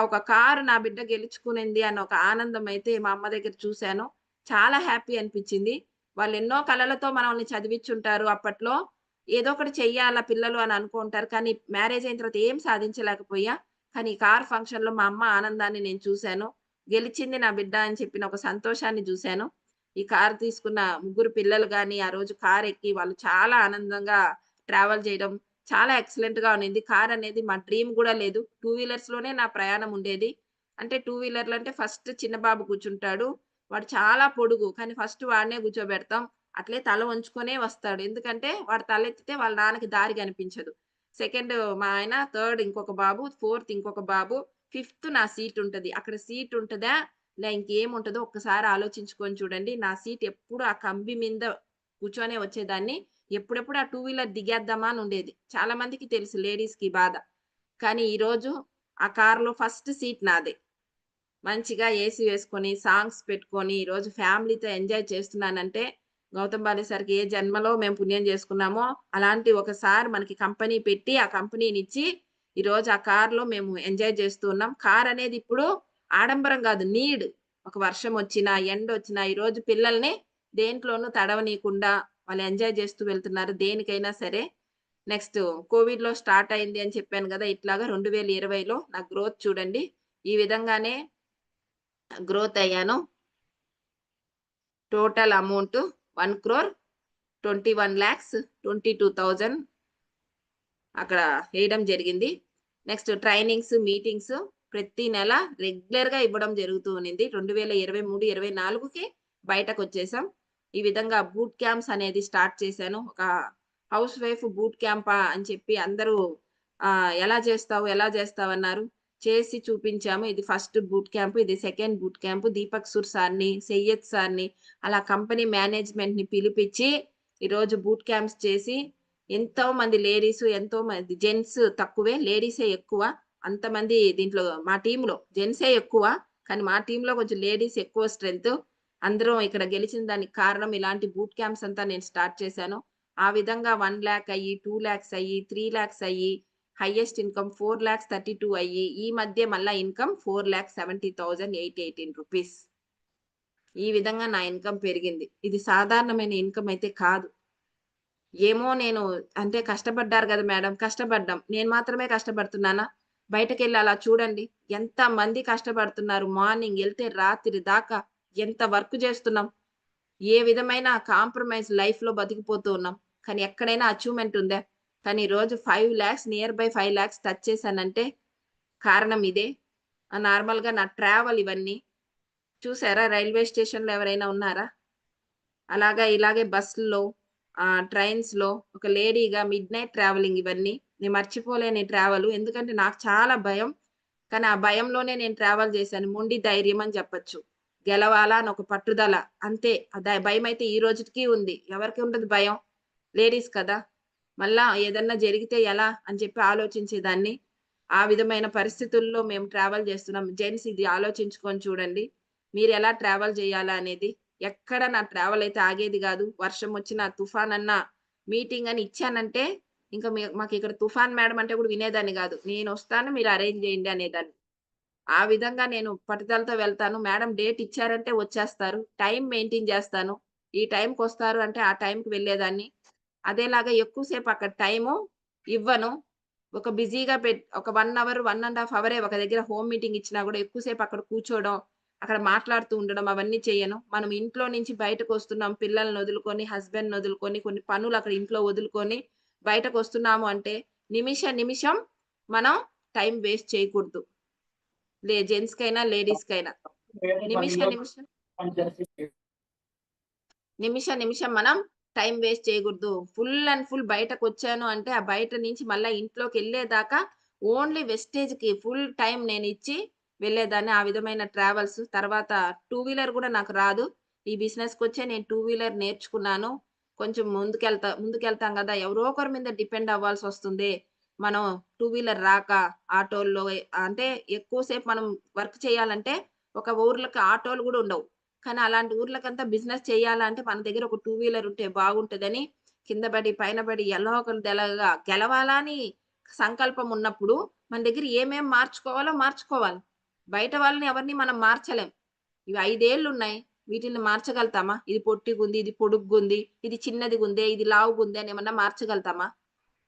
ఒక కారు నా బిడ్డ గెలుచుకునింది అన్న ఒక ఆనందం అయితే మా అమ్మ దగ్గర చూసాను. చాలా హ్యాపీ అనిపిచ్చింది. వాళ్ళెన్నో కలలతో మనల్ని చదివిచ్చుంటారు అప్పట్లో. ఏదో ఒకటి చెయ్యాలా పిల్లలు అని అనుకుంటారు. కానీ మ్యారేజ్ అయిన తర్వాత ఏం సాధించలేకపోయా. కానీ ఈ కార్ ఫంక్షన్‌లో మా అమ్మ ఆనందాన్ని నేను చూసాను. గెలిచింది నా బిడ్డ అని చెప్పిన ఒక సంతోషాన్ని జూసాను. ఈ కారు తీసుకున్న ముగ్గురు పిల్లలు గాని, ఆ రోజు కారెక్కి వాళ్ళు చాలా ఆనందంగా ట్రావెల్ జేయడం చాలా ఎక్సలెంట్‌గా ఉన్నింది. కారనేది మా డ్రీమ్ గూడా లేదు. టూ వీలర్స్‌లోనే నా ప్రయాణం ఉండేది. అంటే టూ వీలర్‌లో అంటే ఫస్ట్ చిన్న బాబు కూర్చుంటాడు. వాడు చాలా పొడుగు. కానీ ఫస్ట్ వాడినే కూర్చోబెడతాం. అట్లే తల వంచుకొనే వస్తాడు. ఎందుకంటే వాడు తలెత్తితే వాళ్ళ నాన్నకి దారి కనిపించదు. సెకండ్ మా ఆయన, థర్డ్ ఇంకొక బాబు, ఫోర్త్ ఇంకొక బాబు, ఫిఫ్త్ నా సీట్ ఉంటది. అక్కడ సీట్ ఉంటదా? ఇంకేముంటదో ఒక్కసారి ఆలోచించుకొని చూడండి. నా సీట్ ఎప్పుడు ఆ కంబి మీద కూర్చొనే వచ్చేదాన్ని. ఎప్పుడెప్పుడు ఆ టూ వీలర్ దిగేద్దామా అని ఉండేది. చాలా మందికి తెలుసు లేడీస్‌కి బాధ. కానీ ఈరోజు ఆ కార్‌లో ఫస్ట్ సీట్ నాదే. మంచిగా ఏసీ వేసుకొని, సాంగ్స్ పెట్టుకొని, ఈరోజు ఫ్యామిలీతో ఎంజాయ్ చేస్తున్నానంటే, గౌతమ్ బాలి సార్‌కి ఏ జన్మలో మేము పుణ్యం చేసుకున్నామో, అలాంటి ఒక సార్ మనకి కంపెనీ పెట్టి, ఆ కంపెనీనిచ్చి, ఈరోజు ఆ కార్‌లో మేము ఎంజాయ్ చేస్తూ ఉన్నాం. కార్ అనేది ఇప్పుడు ఆడంబరం గాదు. నీడ్. ఒక వర్షం వచ్చినా, ఎండొచ్చినా ఈరోజు పిల్లల్ని దేంట్లోనూ తడవనీయకుండా వాళ్ళు ఎంజాయ్ చేస్తూ వెళ్తున్నారు దేనికైనా సరే. నెక్స్ట్ కోవిడ్‌లో స్టార్ట్ అయింది అని చెప్పాను గదా! ఇట్లాగా 2020లో నా గ్రోత్ చూడండి. ఈ విధంగానే గ్రోత్ అయ్యాను. టోటల్ అమౌంట్ 1,21,22,000 అక్కడ వేయడం జరిగింది. నెక్స్ట్ ట్రైనింగ్స్, మీటింగ్స్ ప్రతి నెల రెగ్యులర్‌గా ఇవ్వడం జరుగుతూ ఉన్నింది. 2023, 24కి బయటకొచ్చేసాం. ఈ విధంగా బూట్ క్యాంప్స్ అనేది స్టార్ట్ చేశాను. ఒక హౌస్ వైఫ్ బూట్ క్యాంపా అని చెప్పి అందరూ ఎలా చేస్తావు? ఎలా చేస్తావన్నారు. చేసి చూపించాము. ఇది ఫస్ట్ బూట్ క్యాంప్. ఇది సెకండ్ బూట్ క్యాంప్. దీపక్ సూర్ సార్‌ని, సయ్యద్ సార్‌ని అలా కంపెనీ మేనేజ్‌మెంట్‌ని పిలిపిచ్చి ఈరోజు బూట్ క్యాంప్స్ చేసి ఎంతోమంది లేడీసు, ఎంతోమంది జెంట్స్ తక్కువే. లేడీసే ఎక్కువ. అంతమంది దీంట్లో మా టీమ్‌లో జెంట్సే ఎక్కువ. కానీ మా టీమ్‌లో కొంచెం లేడీస్ ఎక్కువ స్ట్రెంత్. అందరం ఇక్కడ గెలిచిన దానికి కారణం ఇలాంటి బూట్ క్యాంప్స్ అంతా నేను స్టార్ట్ చేశాను. ఆ విధంగా 1,00,000 అయ్యి, 2,00,000 అయ్యి, 3,00,000 అయ్యి, హైయెస్ట్ ఇన్‌కమ్ 4,32 అయ్యి, ఈ మధ్య మళ్ళా ఇన్‌కమ్ 4,70,818 రూపీస్. ఈ విధంగా నా ఇన్‌కమ్ పెరిగింది. ఇది సాధారణమైన ఇన్‌కమ్ అయితే కాదు. ఏమో నేను అంటే కష్టపడ్డారు గదా మేడం! కష్టపడ్డాం. నేను మాత్రమే కష్టపడుతున్నానా? బయటకెళ్ళి అలా చూడండి. ఎంతమంది కష్టపడుతున్నారు. మార్నింగ్ ఎళ్తే రాత్రి దాకా ఎంత వర్క్ చేస్తున్నాం. ఏ విధమైన కాంప్రమైజ్ లైఫ్‌లో బతికిపోతూ ఉన్నాం. కానీ ఎక్కడైనా అచీవ్‌మెంట్ ఉందా? కానీ ఈరోజు 5,00,000 నియర్ బై 5,00,000 టచ్ చేశానంటే కారణం ఇదే. నార్మల్‌గా నా ట్రావెల్ ఇవన్నీ. చూసారా రైల్వే స్టేషన్‌లో ఎవరైనా ఉన్నారా? అలాగా ఇలాగే బస్సుల్లో ట్రైన్స్‌లో ఒక లేడీగా మిడ్‌నైట్ ట్రావెలింగ్ ఇవన్నీ. నేను మర్చిపోలేని ట్రావెలు. ఎందుకంటే నాకు చాలా భయం. కానీ ఆ భయంలోనే నేను ట్రావెల్ చేశాను. మొండి ధైర్యం అని చెప్పొచ్చు. గెలవాలా అని ఒక పట్టుదల. అంతే. భయమైతే ఈ రోజుటికి ఉంది. ఎవరికి ఉండదు భయం? లేడీస్ కదా! మళ్ళా ఏదన్నా జరిగితే ఎలా అని చెప్పి ఆలోచించేదాన్ని. ఆ విధమైన పరిస్థితుల్లో మేము ట్రావెల్ చేస్తున్నాం. జెంట్స్ ఇది ఆలోచించుకొని చూడండి. మీరెలా ట్రావెల్ చేయాలా అనేది. ఎక్కడ నా ట్రావెల్ అయితే ఆగేది గాదు. వర్షం వచ్చినా, తుఫానన్నా, మీటింగ్ అని ఇచ్చానంటే ఇంక మాకిక్కడ తుఫాన్ మేడం అంటే కూడా వినేదాన్ని గాదు. నేనొస్తాను మీరు అరేంజ్ చేయండి అనేదాన్ని. ఆ విధంగా నేను పట్టుదలతో వెళ్తాను. మేడం డేట్ ఇచ్చారంటే వచ్చేస్తారు. టైమ్ మెయింటైన్ చేస్తాను. ఈ టైంకొస్తారు అంటే ఆ టైంకి వెళ్ళేదాన్ని. అదేలాగా ఎక్కువ సేపు అక్కడ టైము ఇవ్వను. ఒక బిజీగా ఒక 1 అవర్, 1 ½ అవరే ఒక దగ్గర హోమ్ మీటింగ్ ఇచ్చినా గూడా ఎక్కువ సేపు అక్కడ కూర్చోవడం, అక్కడ మాట్లాడుతూ ఉండడం అవన్నీ చేయను. మనం ఇంట్లో నుంచి బయటకొస్తున్నాం పిల్లల్ని వదులుకొని, హస్బెండ్‌ని వదులుకొని, కొన్ని పనులు అక్కడ ఇంట్లో వదులుకొని బయటకొస్తున్నాము అంటే నిమిషం మనం టైం వేస్ట్ చేయకూడదు. జెంట్స్‌కైనా, లేడీస్‌కైనా. నిమిషం నిమిషం మనం టైం వేస్ట్ చేయకూడదు. ఫుల్ అండ్ ఫుల్ బయటకొచ్చాను అంటే, ఆ బయట నుంచి మళ్ళా ఇంట్లోకెళ్ళేదాకా ఓన్లీ వెస్టేజ్‌కి ఫుల్ టైం నేనిచ్చి వెళ్ళేదాన్ని. ఆ విధమైన ట్రావెల్స్. తర్వాత టూ వీలర్ గూడా నాకు రాదు. ఈ బిజినెస్‌కొచ్చే నేను టూ వీలర్ నేర్చుకున్నాను. కొంచెం ముందుకెళ్తాం గదా! ఎవరో ఒకరి మీద డిపెండ్ అవ్వాల్సొస్తుంది. మనం టూ వీలర్ రాక ఆటోల్లో అంటే ఎక్కువ సేపు మనం వర్క్ చేయాలంటే, ఒక ఊర్లకి ఆటోలు గూడా ఉండవు. కానీ అలాంటి ఊర్లకంతా బిజినెస్ చేయాలంటే మన దగ్గర ఒక టూ వీలర్ ఉంటే బాగుంటదని కింద పడి, పైన పడి ఎలా ఒకలాగా గెలవాలా అని సంకల్పం ఉన్నప్పుడు మన దగ్గర ఏమేం మార్చుకోవాలో మార్చుకోవాలి. బయట వాళ్ళని ఎవరిని మనం మార్చలేం. ఇవి 5 ఏళ్లున్నాయి. వీటిల్ని మార్చగలుగుతామా? ఇది పొట్టిగుంది, ఇది పొడుగ్గుంది, ఇది చిన్నదిగుందే, ఇది లావుగుంది అని ఏమన్నా మార్చగలుగుతామా?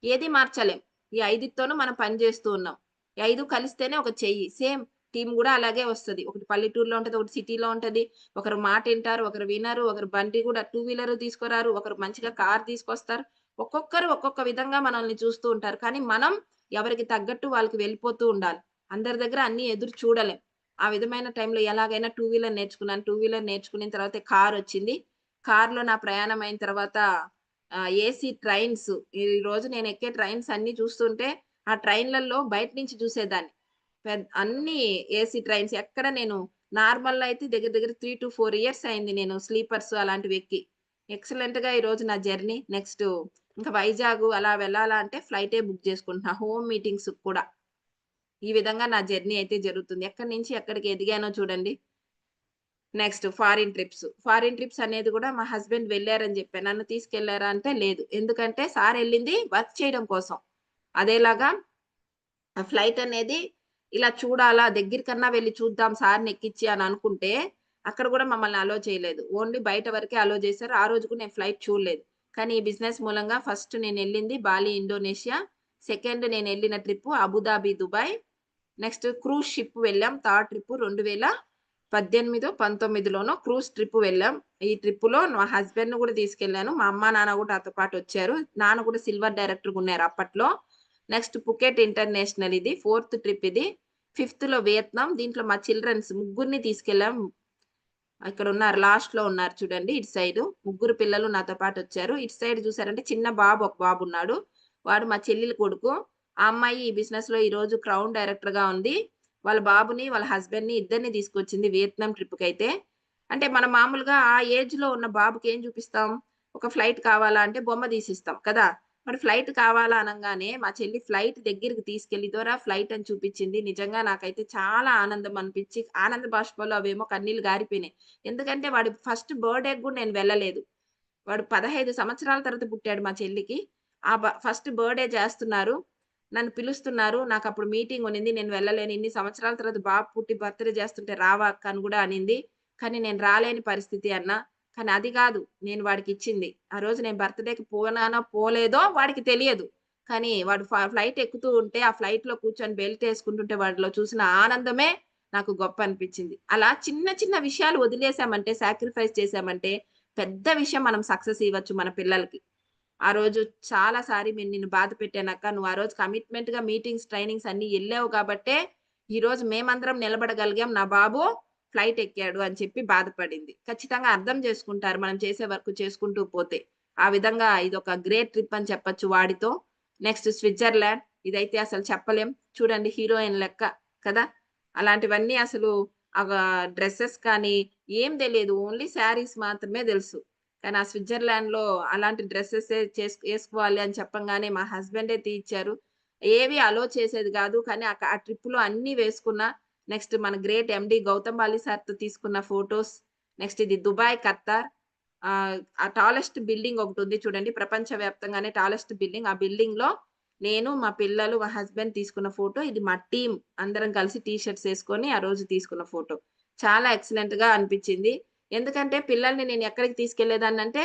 ఏది మార్చలేం. ఈ 5తోను మనం పని చేస్తూ ఉన్నాం. ఈ 5 కలిస్తేనే ఒక చెయ్యి. సేమ్ టీమ్ గూడా అలాగే వస్తది. ఒకటి పల్లెటూరులో ఉంటది, ఒకటి సిటీలో ఉంటది. ఒకరు మాటింటారు, ఒకరు వినరు, ఒకరు బండి గూడా టూ వీలర్ తీసుకురారు, ఒకరు మంచిగా కార్ తీసుకొస్తారు. ఒక్కొక్కరు ఒక్కొక్క విధంగా మనల్ని చూస్తూ ఉంటారు. కానీ మనం ఎవరికి తగ్గట్టు వాళ్ళకి వెళ్ళిపోతూ ఉండాలి. అందరి దగ్గర అన్నీ ఎదురు చూడలేం. ఆ విధమైన టైంలో ఎలాగైనా టూ వీలర్ నేర్చుకున్నాను. టూ వీలర్ నేర్చుకున్న తర్వాత కారొచ్చింది. కార్‌లో నా ప్రయాణం అయిన తర్వాత ఏసీ ట్రైన్స్ ఈరోజు నేను ఎక్కే ట్రైన్స్ అన్నీ చూస్తుంటే, ఆ ట్రైన్‌లలో బయట నుంచి చూసేదాన్ని. అన్నీ ఏసీ ట్రైన్స్ ఎక్కడ నేను నార్మల్‌లో అయితే దగ్గర దగ్గర 3-4 ఇయర్స్ అయింది నేను స్లీపర్స్ అలాంటివి ఎక్కి. ఎక్సలెంట్‌గా ఈరోజు నా జర్నీ నెక్స్ట్ ఇంకా వైజాగ్ అలా వెళ్ళాలా అంటే ఫ్లైటే బుక్ చేసుకుంటున్నా. హోమ్ మీటింగ్స్‌కి కూడా. ఈ విధంగా నా జర్నీ అయితే జరుగుతుంది. ఎక్కడి నుంచి ఎక్కడికి ఎదిగానో చూడండి. Next foreign trips. Foreign trips అనేది గూడా మా హస్బెండ్ వెళ్లారని జెప్పా. నన్ను తీసుకెళ్లారా అంటే లేదు. ఎందుకంటే సార్ ఎళ్ళింది వర్క్ చేయడం కోసం. అదేలాగా ఫ్లైట్ అనేది ఇలా చూడాలా దగ్గరికన్నా వెళ్లి చూద్దాం సార్‌ని ఎక్కిచ్చి అని అనుకుంటే, అక్కడ కూడా మమ్మల్ని అలో చేయలేదు. ఓన్లీ బయట వరకే అలో చేశారు. ఆ రోజు కూడా నేను ఫ్లైట్ చూడలేదు. కానీ ఈ బిజినెస్ మూలంగా ఫస్ట్ నేనెళ్ళింది బాలి, ఇండోనేషియా. సెకండ్ నేనెళ్ళిన trip Abu Dhabi, Dubai. Next cruise ship వెళ్ళాం. థర్డ్ ట్రిప్ 2018, 19లోనో క్రూజ్ ట్రిప్ వెళ్ళాం. ఈ ట్రిప్‌లో మా హస్బెండ్‌ని కూడా తీసుకెళ్ళాను. మా అమ్మ, నాన్న కూడా నాతో పాటు వచ్చారు. నాన్న కూడా సిల్వర్ డైరెక్టర్‌గా ఉన్నారు అప్పట్లో. నెక్స్ట్ పుకెట్ ఇంటర్నేషనల్ ఇది. ఫోర్త్ ట్రిప్ ఇది. ఫిఫ్త్‌లో వియత్నాం. దీంట్లో మా చిల్డ్రన్స్ ముగ్గురిని తీసుకెళ్ళాం. ఇక్కడ ఉన్నారు. లాస్ట్‌లో ఉన్నారు చూడండి. ఇటు సైడు. ముగ్గురు పిల్లలు నాతో పాటొచ్చారు. ఇటు సైడ్ చూసారంటే చిన్న బాబు, ఒక బాబున్నాడు. వాడు మా చెల్లెలి కొడుకు. ఆ అమ్మాయి ఈ బిజినెస్‌లో ఈరోజు క్రౌన్ డైరెక్టర్‌గా ఉంది. వాళ్ళ బాబుని, వాళ్ళ హస్బెండ్‌ని ఇద్దరిని తీసుకొచ్చింది వియత్నాం ట్రిప్‌కైతే. అంటే మనం మామూలుగా ఆ ఏజ్‌లో ఉన్న బాబుకి ఏం చూపిస్తాం? ఒక ఫ్లైట్ కావాలా అంటే బొమ్మ తీసిస్తాం కదా! మరి ఫ్లైట్ కావాలా అనంగానే మా చెల్లి ఫ్లైట్ దగ్గరికి తీసుకెళ్ళి, "ఇదిగోరా ఫ్లైట్" అని చూపిచ్చింది. నిజంగా నాకైతే చాలా ఆనందం అనిపిచ్చి, ఆనంద బాష్పాలు అవేమో కన్నీళ్లు గారిపోయినాయి. ఎందుకంటే వాడి ఫస్ట్ బర్త్‌డేకి గూడా నేను వెళ్ళలేదు. వాడు 15 సంవత్సరాల తర్వాత పుట్టాడు మా చెల్లికి. ఫస్ట్ బర్త్‌డే చేస్తున్నారు. నన్ను పిలుస్తున్నారు. నాకప్పుడు మీటింగ్ ఉన్నింది. నేను వెళ్ళలేను. ఇన్ని సంవత్సరాల తర్వాత బాబు పుట్టి బర్త్‌డే చేస్తుంటే రావా అక్క అని గూడా అనింది. కానీ నేను రాలేని పరిస్థితి అన్నా. కానీ అది గాదు నేను వాడికిచ్చింది. ఆ రోజు నేను బర్త్‌డేకి పోనానో, పోలేదో వాడికి తెలియదు. కానీ వాడు ఫ్లైట్ ఎక్కుతూ ఉంటే, ఆ ఫ్లైట్‌లో కూర్చొని బెల్ట్ యేసుకుంటుంటే వాడిలో చూసిన ఆనందమే నాకు గొప్ప అనిపిచ్చింది. అలా చిన్న చిన్న విషయాలు వదిలేసామంటే, సాక్రిఫైస్ చేశామంటే, పెద్ద విషయం మనం సక్సెస్ ఇవ్వచ్చు మన పిల్లలకి. ఆ రోజు చాలా సారి నిన్ను బాధ పెట్టానక్క. నువ్వు ఆ రోజు కమిట్మెంట్‌గా మీటింగ్స్, ట్రైనింగ్స్ అన్నీ ఎళ్ళావు కాబట్టే, ఈరోజు మేమందరం నిలబడగలిగాం. నా బాబు ఫ్లైట్ ఎక్కాడు అని చెప్పి బాధపడింది. ఖచ్చితంగా అర్థం చేసుకుంటారు మనం చేసే వర్క్ చేసుకుంటూ పోతే. ఆ విధంగా ఇదొక గ్రేట్ ట్రిప్ అని చెప్పొచ్చు వాడితో. Next Switzerland. ఇదైతే అసలు చెప్పలేం. చూడండి హీరోయిన్ లెక్క కదా! అలాంటివన్నీ అసలు డ్రెసెస్ కానీ ఏం తెలీదు. ఓన్లీ శారీస్ మాత్రమే తెలుసు. కానీ ఆ స్విట్జర్లాండ్‌లో అలాంటి డ్రెసెసే ఏసుకోవాలి అని చెప్పంగానే మా హస్బెండే తీయిచ్చారు. ఏవి అలో చేసేది గాదు. కానీ ఆ ట్రిప్‌లో అన్నీ వేసుకున్నా. నెక్స్ట్ మన గ్రేట్ ఎండీ గౌతమ్ బాలి సార్‌తో తీసుకున్న ఫోటోస్. నెక్స్ట్ ఇది దుబాయ్, ఖత్తార్. ఆ టాలెస్ట్ బిల్డింగ్ ఒకటుంది చూడండి. ప్రపంచవ్యాప్తంగానే టాలెస్ట్ బిల్డింగ్. ఆ బిల్డింగ్‌లో నేను, మా పిల్లలు, మా హస్బెండ్ తీసుకున్న ఫోటో. ఇది మా టీమ్ అందరం కలిసి టీ షర్ట్స్ ఏసుకొని ఆ రోజు తీసుకున్న ఫోటో. చాలా ఎక్సలెంట్‌గా అనిపిచ్చింది. ఎందుకంటే పిల్లల్ని నేను ఎక్కడికి తీసుకెళ్ళేదాన్నంటే,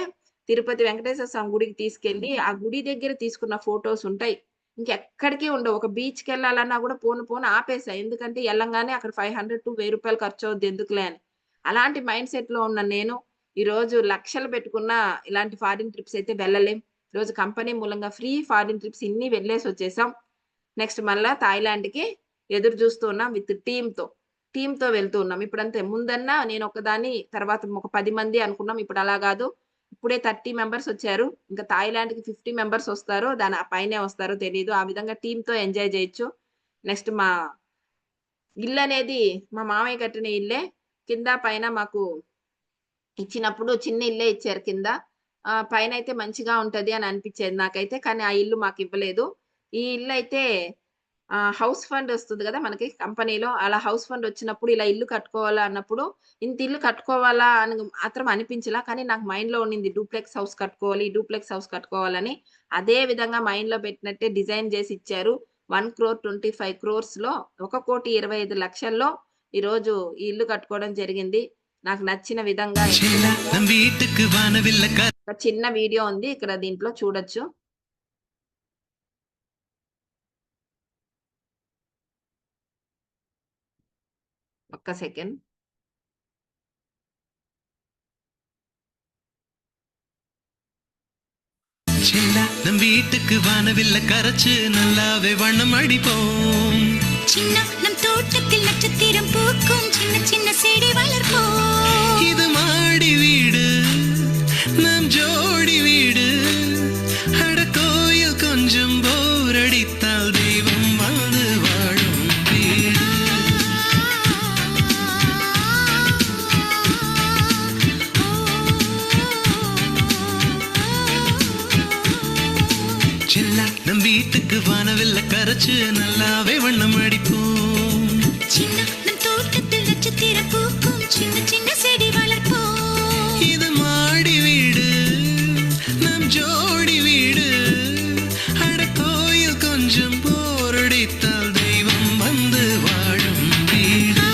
తిరుపతి వెంకటేశ్వర స్వామి గుడికి తీసుకెళ్ళి, ఆ గుడి దగ్గర తీసుకున్న ఫోటోస్ ఉంటాయి. ఇంకెక్కడికి ఉండవు. ఒక బీచ్‌కెళ్ళాలన్నా గూడా పోను పోను ఆపేసా. ఎందుకంటే ఎళ్ళంగానే అక్కడ 500-1000 ఖర్చవుద్ది ఎందుకులే అని. అలాంటి మైండ్ సెట్‌లో ఉన్న నేను, ఈరోజు లక్షలు పెట్టుకున్న ఇలాంటి ఫారిన్ ట్రిప్స్ అయితే వెళ్ళలేం. ఈరోజు కంపెనీ మూలంగా ఫ్రీ ఫారిన్ ట్రిప్స్ ఇన్ని వెళ్ళేసొచ్చేసాం. నెక్స్ట్ మళ్ళా థాయిలాండ్‌కి ఎదురు జూస్తూ ఉన్నాం విత్ టీమ్‌తో. టీమ్‌తో వెళ్తూ ఉన్నాం. ఇప్పుడంతే ముందన్నా నేనొక్కదాన్ని తర్వాత ఒక 10 మంది అనుకున్నాం. ఇప్పుడు అలా గాదు. ఇప్పుడే 30 మెంబర్స్ వచ్చారు. ఇంకా థాయిలాండ్‌కి 50 మెంబర్స్ వస్తారో, దాని పైనే వస్తారో తెలీదు. ఆ విధంగా టీమ్‌తో ఎంజాయ్ జేయొచ్చు. నెక్స్ట్ మా ఇల్లనేది మా మామయ్య కట్టిన ఇల్లే. కింద పైన మాకు ఇచ్చినప్పుడు చిన్న ఇల్లే ఇచ్చారు కింద. పైనైతే మంచిగా ఉంటది అని అనిపిచ్చేది నాకైతే. కానీ ఆ ఇల్లు మాకివ్వలేదు. ఈ ఇల్లయితే హౌస్ ఫండ్ ఒస్తది గదా! మనకి కంపెనీలో. అలా హౌస్ ఫండ్ ఒచ్చినప్పుడు ఇలా ఇల్లు కట్టుకోవాలా అన్నప్పుడు, ఇంత ఇల్లు కట్టుకోవాలా అని మాత్రం అనిపించలా. కానీ నాకు మైండ్‌లో ఉండింది డూప్లెక్స్ హౌస్ కట్టుకోవాలి, డూప్లెక్స్ హౌస్ కట్టుకోవాలని. అదే విధంగా మైండ్‌లో పెట్టినట్టే డిజైన్ జేసి ఇచ్చారు. 1,25,00,00,000లో 1,25,00,000లో ఈరోజు ఈ ఇల్లు కట్టుకోవడం జరిగింది. నాకు నచ్చిన విధంగా ఒక చిన్న వీడియో ఉంది. ఇక్కడ దీంట్లో చూడొచ్చు. ఒక్క సెకండ్. நம் வீட்டுக்கு வானவில்ல கரைச்சு நல்லாவே வண்ணம் அடிப்போம். சின்ன நம் தோட்டத்தில் நட்சத்திரம் பூக்கும் சின்ன சின்ன செடி வளர்ப்போம். இது மாடி வீடு நம் ஜோடி வீடு. அட கோயில் கொஞ்சம் போர் அடித்தால் தெய்வம் வந்து வாழும் வீடு. நம் வீட்டுக்கு வானவில்ல கரைச்சு நல்லாவே வண்ணம் அடிப்போம். சின்ன நம் தோட்டத்தில் நட்சத்திரம் பூக்கும் சின்ன சின்ன செடி வளர்ப்போம். இது மாடி வீடு நம் ஜோடி வீடு. அட கோயில் கொஞ்சம் போரடித்தால் தெய்வம் வந்து வாழும் வீடு.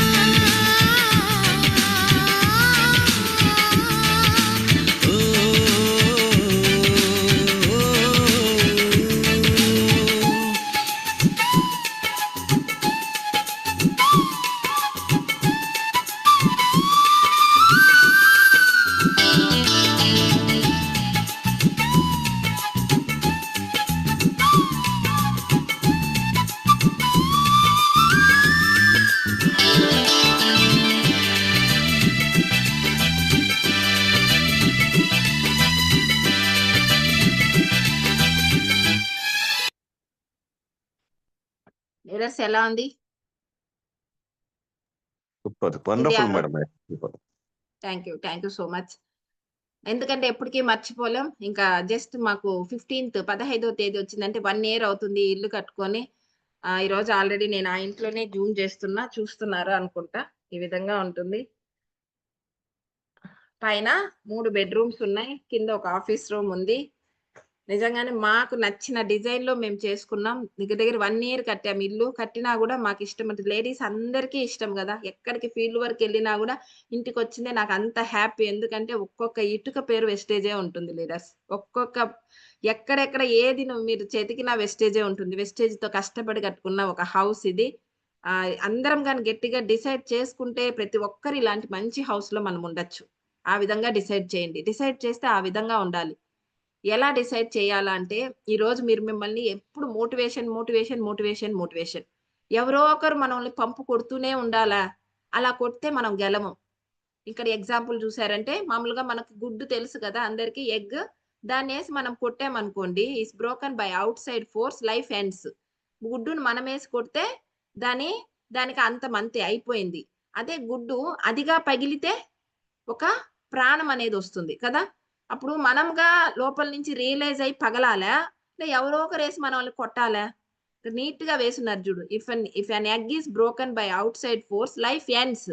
లీడర్స్ ఎలా ఉంది? సూపర్ వండర్ఫుల్ ఇండియాలో. Madam. Super. Thank you so much. ఎందుకంటే ఎప్పటికీ మర్చిపోలేం. ఇంకా జస్ట్ మాకు 15వ తేదీ వచ్చిందంటే 1 ఇయర్ అవుతుంది ఈ ఇల్లు కట్టుకొని. ఈరోజు ఆల్రెడీ నేను ఆ ఇంట్లోనే జూమ్ చేస్తున్నా. చూస్తున్నారు అనుకుంటా. ఈ విధంగా ఉంటుంది. పైన 3 బెడ్‌రూమ్స్ ఉన్నాయి. కింద ఒక ఆఫీస్ రూమ్ ఉంది. నిజంగానే మాకు నచ్చిన డిజైన్‌లో మేము చేసుకున్నాం. దగ్గర దగ్గర 1 ఇయర్ కట్టాం ఇల్లు. కట్టినా గూడా మాకిష్టం లేడీస్ అందరికీ ఇష్టం గదా! ఎక్కడికి ఫీల్డ్ వర్క్ ఎళ్ళినా గూడా ఇంటికొచ్చిందే నాకు అంత హ్యాపీ. ఎందుకంటే ఒక్కొక్క ఇటుక పేరు వెస్టేజే ఉంటుంది లీడర్స్. ఎక్కడెక్కడ ఏది మీరు చెతికినా వెస్టేజే ఉంటుంది. వెస్టేజ్‌తో కష్టపడి కట్టుకున్న ఒక హౌస్ ఇది. అందరం గాని గట్టిగా డిసైడ్ చేసుకుంటే ప్రతి ఒక్కరు ఇలాంటి మంచి హౌస్‌లో మనం ఉండొచ్చు. ఆ విధంగా డిసైడ్ చేయండి. డిసైడ్ చేస్తే ఆ విధంగా ఉండాలి. ఎలా డిసైడ్ చేయాలా అంటే, ఈరోజు మిమ్మల్ని ఎప్పుడు మోటివేషన్. ఎవరో ఒకరు మనల్ని పంపు కొడుతూనే ఉండాలా? అలా కొడితే మనం గెలవం. ఇక్కడ ఎగ్జాంపుల్ చూసారంటే, మామూలుగా మనకు గుడ్డు తెలుసు కదా! అందరికి ఎగ్. దాన్నేసి మనం కొట్టామనుకోండి, is broken by outside force life ends. గుడ్డును మనమేసి కొడితే దానికి అంతే అయిపోయింది. అదే గుడ్డు అదిగా పగిలితే ఒక ప్రాణం అనేదొస్తుంది కదా! అప్పుడు మనంగా లోపల నుంచి రియలైజ్ అయ్యి పగలాలా? ఎవరో ఒకరేసి మనల్ని కొట్టాలా? నీట్‌గా వేసున్నారు జూడు. If an egg is broken by outside force life ends.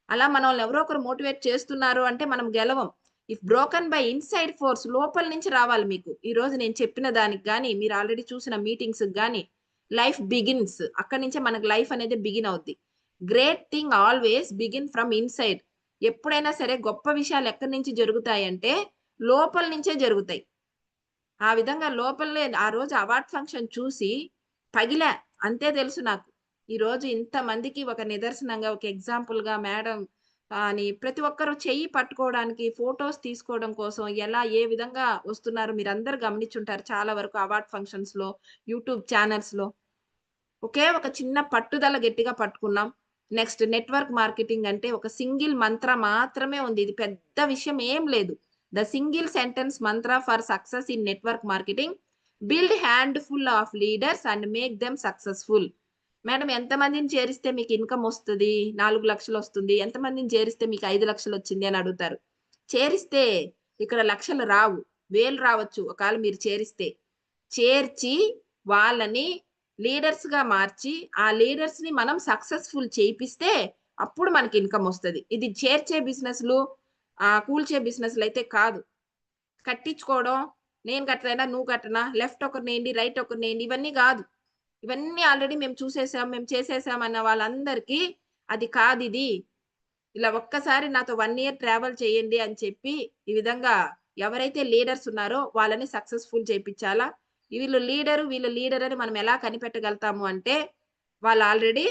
అలా మనల్ని ఎవరో ఒకరు మోటివేట్ చేస్తున్నారు అంటే మనం గెలవం. If broken by inside force లోపల నుంచి రావాలి మీకు. ఈరోజు నేను చెప్పిన దానికి గాని, మీరు ఆల్రెడీ చూసిన మీటింగ్స్‌కి గాని లైఫ్ బిగిన్స్. అక్కడి నుంచే మనకు లైఫ్ అనేది బిగిన్ అవుద్ది. Great thing always begin from inside. ఎప్పుడైనా సరే గొప్ప విషయాలు ఎక్కడి నుంచి జరుగుతాయంటే లోపల నుంచే జరుగుతాయి. ఆ విధంగా లోపలనే ఆ రోజు అవార్డ్ ఫంక్షన్ చూసి పగిలా. అంతే తెలుసు నాకు. ఈరోజు ఇంతమందికి ఒక నిదర్శనంగా, ఒక ఎగ్జాంపుల్‌గా మేడం అని ప్రతి ఒక్కరు చెయ్యి పట్టుకోవడానికి, ఫోటోస్ తీసుకోవడం కోసం ఏ విధంగా వస్తున్నారో మీరందరూ గమనించుంటారు చాలా వరకు అవార్డ్ ఫంక్షన్స్‌లో, యూట్యూబ్ ఛానెల్స్‌లో. ఒకే ఒక చిన్న పట్టుదల గట్టిగా పట్టుకున్నాం. నెక్స్ట్ నెట్వర్క్ మార్కెటింగ్ అంటే ఒక సింగిల్ మంత్ర మాత్రమే ఉంది. ఇది పెద్ద విషయం ఏం లేదు. The single sentence Mantra for success in network marketing. Build handful of leaders and make them successful. Madam ఎంతమందిని చేరిస్తే మీకు ఇన్‌కమ్ వస్తది? 4,00,000 వస్తుంది. ఎంతమందిని చేరిస్తే మీకు 5,00,000 వచ్చింది అని అడుగుతారు. చేరిస్తే ఇక్కడ లక్షలు రావు. వేలు రావచ్చు ఒకవేళ మీరు చేరిస్తే. చేర్చి వాళ్ళని లీడర్స్‌గా మార్చి, ఆ లీడర్స్‌ని మనం సక్సెస్‌ఫుల్ చేపిస్తే అప్పుడు మనకి ఇన్‌కమ్ వస్తది. ఇది చేర్చే బిజినెస్‌లు, కూల్చే బిజినెస్‌లయితే కాదు. కట్టించుకోవడం, నేను కట్టలేనా? నువ్వు కట్టనా? లెఫ్ట్ ఒకరినేయండి, రైట్ ఒకరినేయండి ఇవన్నీ గాదు. ఇవన్నీ ఆల్రెడీ మేము చూసేసాం, మేము చేసేసాం అన్న వాళ్ళందరికీ అది కాదిది. ఇలా ఒక్కసారి నాతో 1 ఇయర్ ట్రావెల్ చేయండి అని చెప్పి, ఈ విధంగా ఎవరైతే లీడర్స్ ఉన్నారో వాళ్ళని సక్సెస్‌ఫుల్ చేపిచ్చాలా. వీళ్ళు లీడర్ అని మనం ఎలా కనిపెట్టగలుగుతాము అంటే, వాళ్ళు ఆల్రెడీ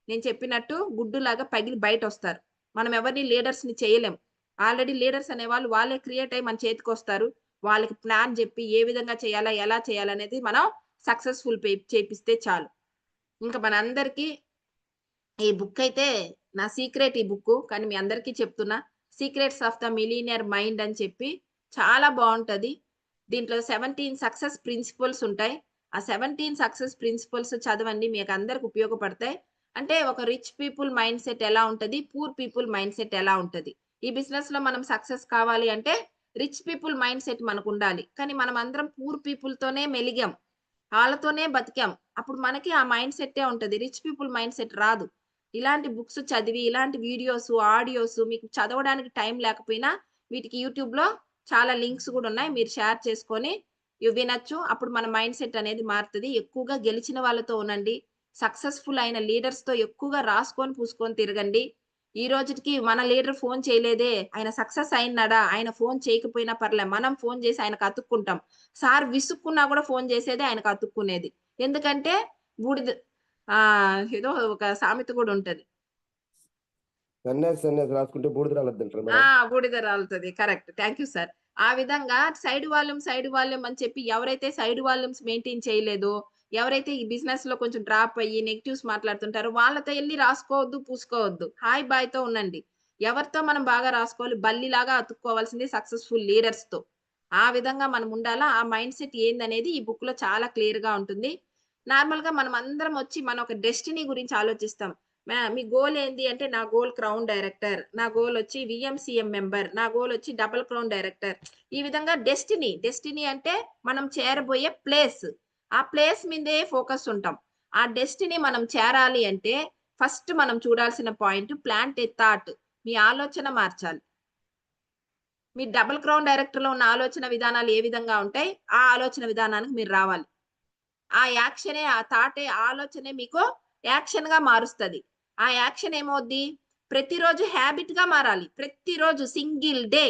నేను చెప్పినట్టు గుడ్డులాగా పగిలి బయటొస్తారు. మనం ఎవరిని లీడర్స్‌ని చేయలేం. ఆల్రెడీ లీడర్స్ అనేవాళ్ళు వాళ్ళే క్రియేట్ అయ్యి మన చేతికొస్తారు. వాళ్ళకి ప్లాన్ జెప్పి ఏ విధంగా చేయాలా, ఎలా చేయాలనేది మనం సక్సెస్‌ఫుల్ చేపిస్తే చాలు. ఇంక మనందరికీ ఈ బుక్ అయితే నా సీక్రెట్ ఈ బుక్కు. కానీ మీ అందరికీ చెప్తున్నా. 'Secrets of the millionaire mind' అని చెప్పి చాలా బావుంటది. దీంట్లో 17 సక్సెస్ ప్రిన్సిపల్స్ ఉంటాయి. ఆ 17 సక్సెస్ ప్రిన్సిపల్స్ చదవండి. మీకందరికి ఉపయోగపడతాయి. అంటే ఒక రిచ్ పీపుల్ మైండ్ సెట్ ఎలా ఉంటది? పూర్ పీపుల్ మైండ్ సెట్ ఎలా ఉంటది? ఈ బిజినెస్‌లో మనం సక్సెస్ కావాలి అంటే రిచ్ పీపుల్ మైండ్ సెట్ మనకుండాలి. కానీ మనమందరం పూర్ పీపుల్‌తోనే మెలిగాం. ఆళ్ళతోనే బతికాం. అప్పుడు మనకి ఆ మైండ్ సెట్టే ఉంటది. రిచ్ పీపుల్ మైండ్ సెట్ రాదు. ఇలాంటి బుక్స్ చదివి, ఇలాంటి వీడియోస్, ఆడియోస్ మీకు చదవడానికి టైం లేకపోయినా వీటికి యూట్యూబ్‌లో చాలా లింక్స్ గూడా ఉన్నాయి. మీరు షేర్ చేసుకొని ఇవి వినొచ్చు. అప్పుడు మన మైండ్ సెట్ అనేది మారుతది. ఎక్కువగా గెలిచిన వాళ్ళతో ఉనండి. సక్సెస్‌ఫుల్ అయిన లీడర్స్‌తో ఎక్కువగా రాసుకొని, పూసుకొని తిరగండి. ఈ రోజుటికి మన లీడర్ ఫోను చేయలేదే, ఆయన సక్సెస్ అయిన్నాడా, ఆయన ఫోను చేయకపోయినా పర్లే. మనం ఫోను చేసి ఆయనకు అతుక్కుంటాం. సార్ విసుక్కున్నా గూడా ఫోను చేసేదే ఆయనకు అతుక్కునేది. ఎందుకంటే బూడిద ఏదో ఒక సామెత గూడా ఉంటది. సన్యాసి రాసుకుంటే బూడిద రాలద్దంటారా ఆ! మేడం? బూడిద రాలుతది. కరెక్ట్. Thank you sir. ఆ విధంగా సైడ్ వాల్యూమ్ అని చెప్పి ఎవరైతే సైడ్ వాల్యూమ్స్ మెయింటైన్ చేయలేదో, ఎవరైతే ఈ బిజినెస్‌లో కొంచెం డ్రాప్ అయ్యి నెగెటివ్స్ మాట్లాడుతుంటారో వాళ్ళతో ఎళ్లి రాసుకోవద్దు, పూసుకోవద్దు. హాయ్, బాయ్‌తో ఉండండి. ఎవరితో మనం బాగా రాసుకోవాలి, బల్లిలాగా అతుక్కోవాల్సింది సక్సెస్‌ఫుల్ లీడర్స్‌తో. ఆ విధంగా మనం ఉండాలా. ఆ మైండ్ సెట్ ఏందనేది ఈ బుక్‌లో చాలా క్లియర్‌గా ఉంటుంది. నార్మల్ గా మనం అందరం వచ్చి మన ఒక డెస్టినీ గురించి ఆలోచిస్తాం. మీ గోల్ ఏంది అంటే నా గోల్ క్రౌన్ డైరెక్టర్, నా గోల్ వచ్చి విఎంసీఎం మెంబర్, నా గోల్ వచ్చి డబుల్ క్రౌన్ డైరెక్టర్. ఈ విధంగా డెస్టినీ అంటే మనం చేరబోయే ప్లేస్. ఆ ప్లేస్ మీదే ఫోకస్ ఉంటాం. ఆ డెస్టినీ మనం చేరాలి అంటే ఫస్ట్ మనం చూడాల్సిన పాయింట్ ప్లాంట్ ఏ థాట్. మీ ఆలోచన మార్చాలి. మీ డబుల్ క్రౌన్ డైరెక్టర్‌లో ఉన్న ఆలోచన విధానాలు ఏ విధంగా ఉంటాయి, ఆ ఆలోచన విధానానికి మీరు రావాలి. ఆ యాక్షనే, ఆ థాటే, ఆలోచనే మీకు యాక్షన్‌గా మారుస్తది. ఆ యాక్షన్ ఏమవుద్ది? ప్రతిరోజు హాబిట్‌గా మారాలి. ప్రతిరోజు సింగిల్ డే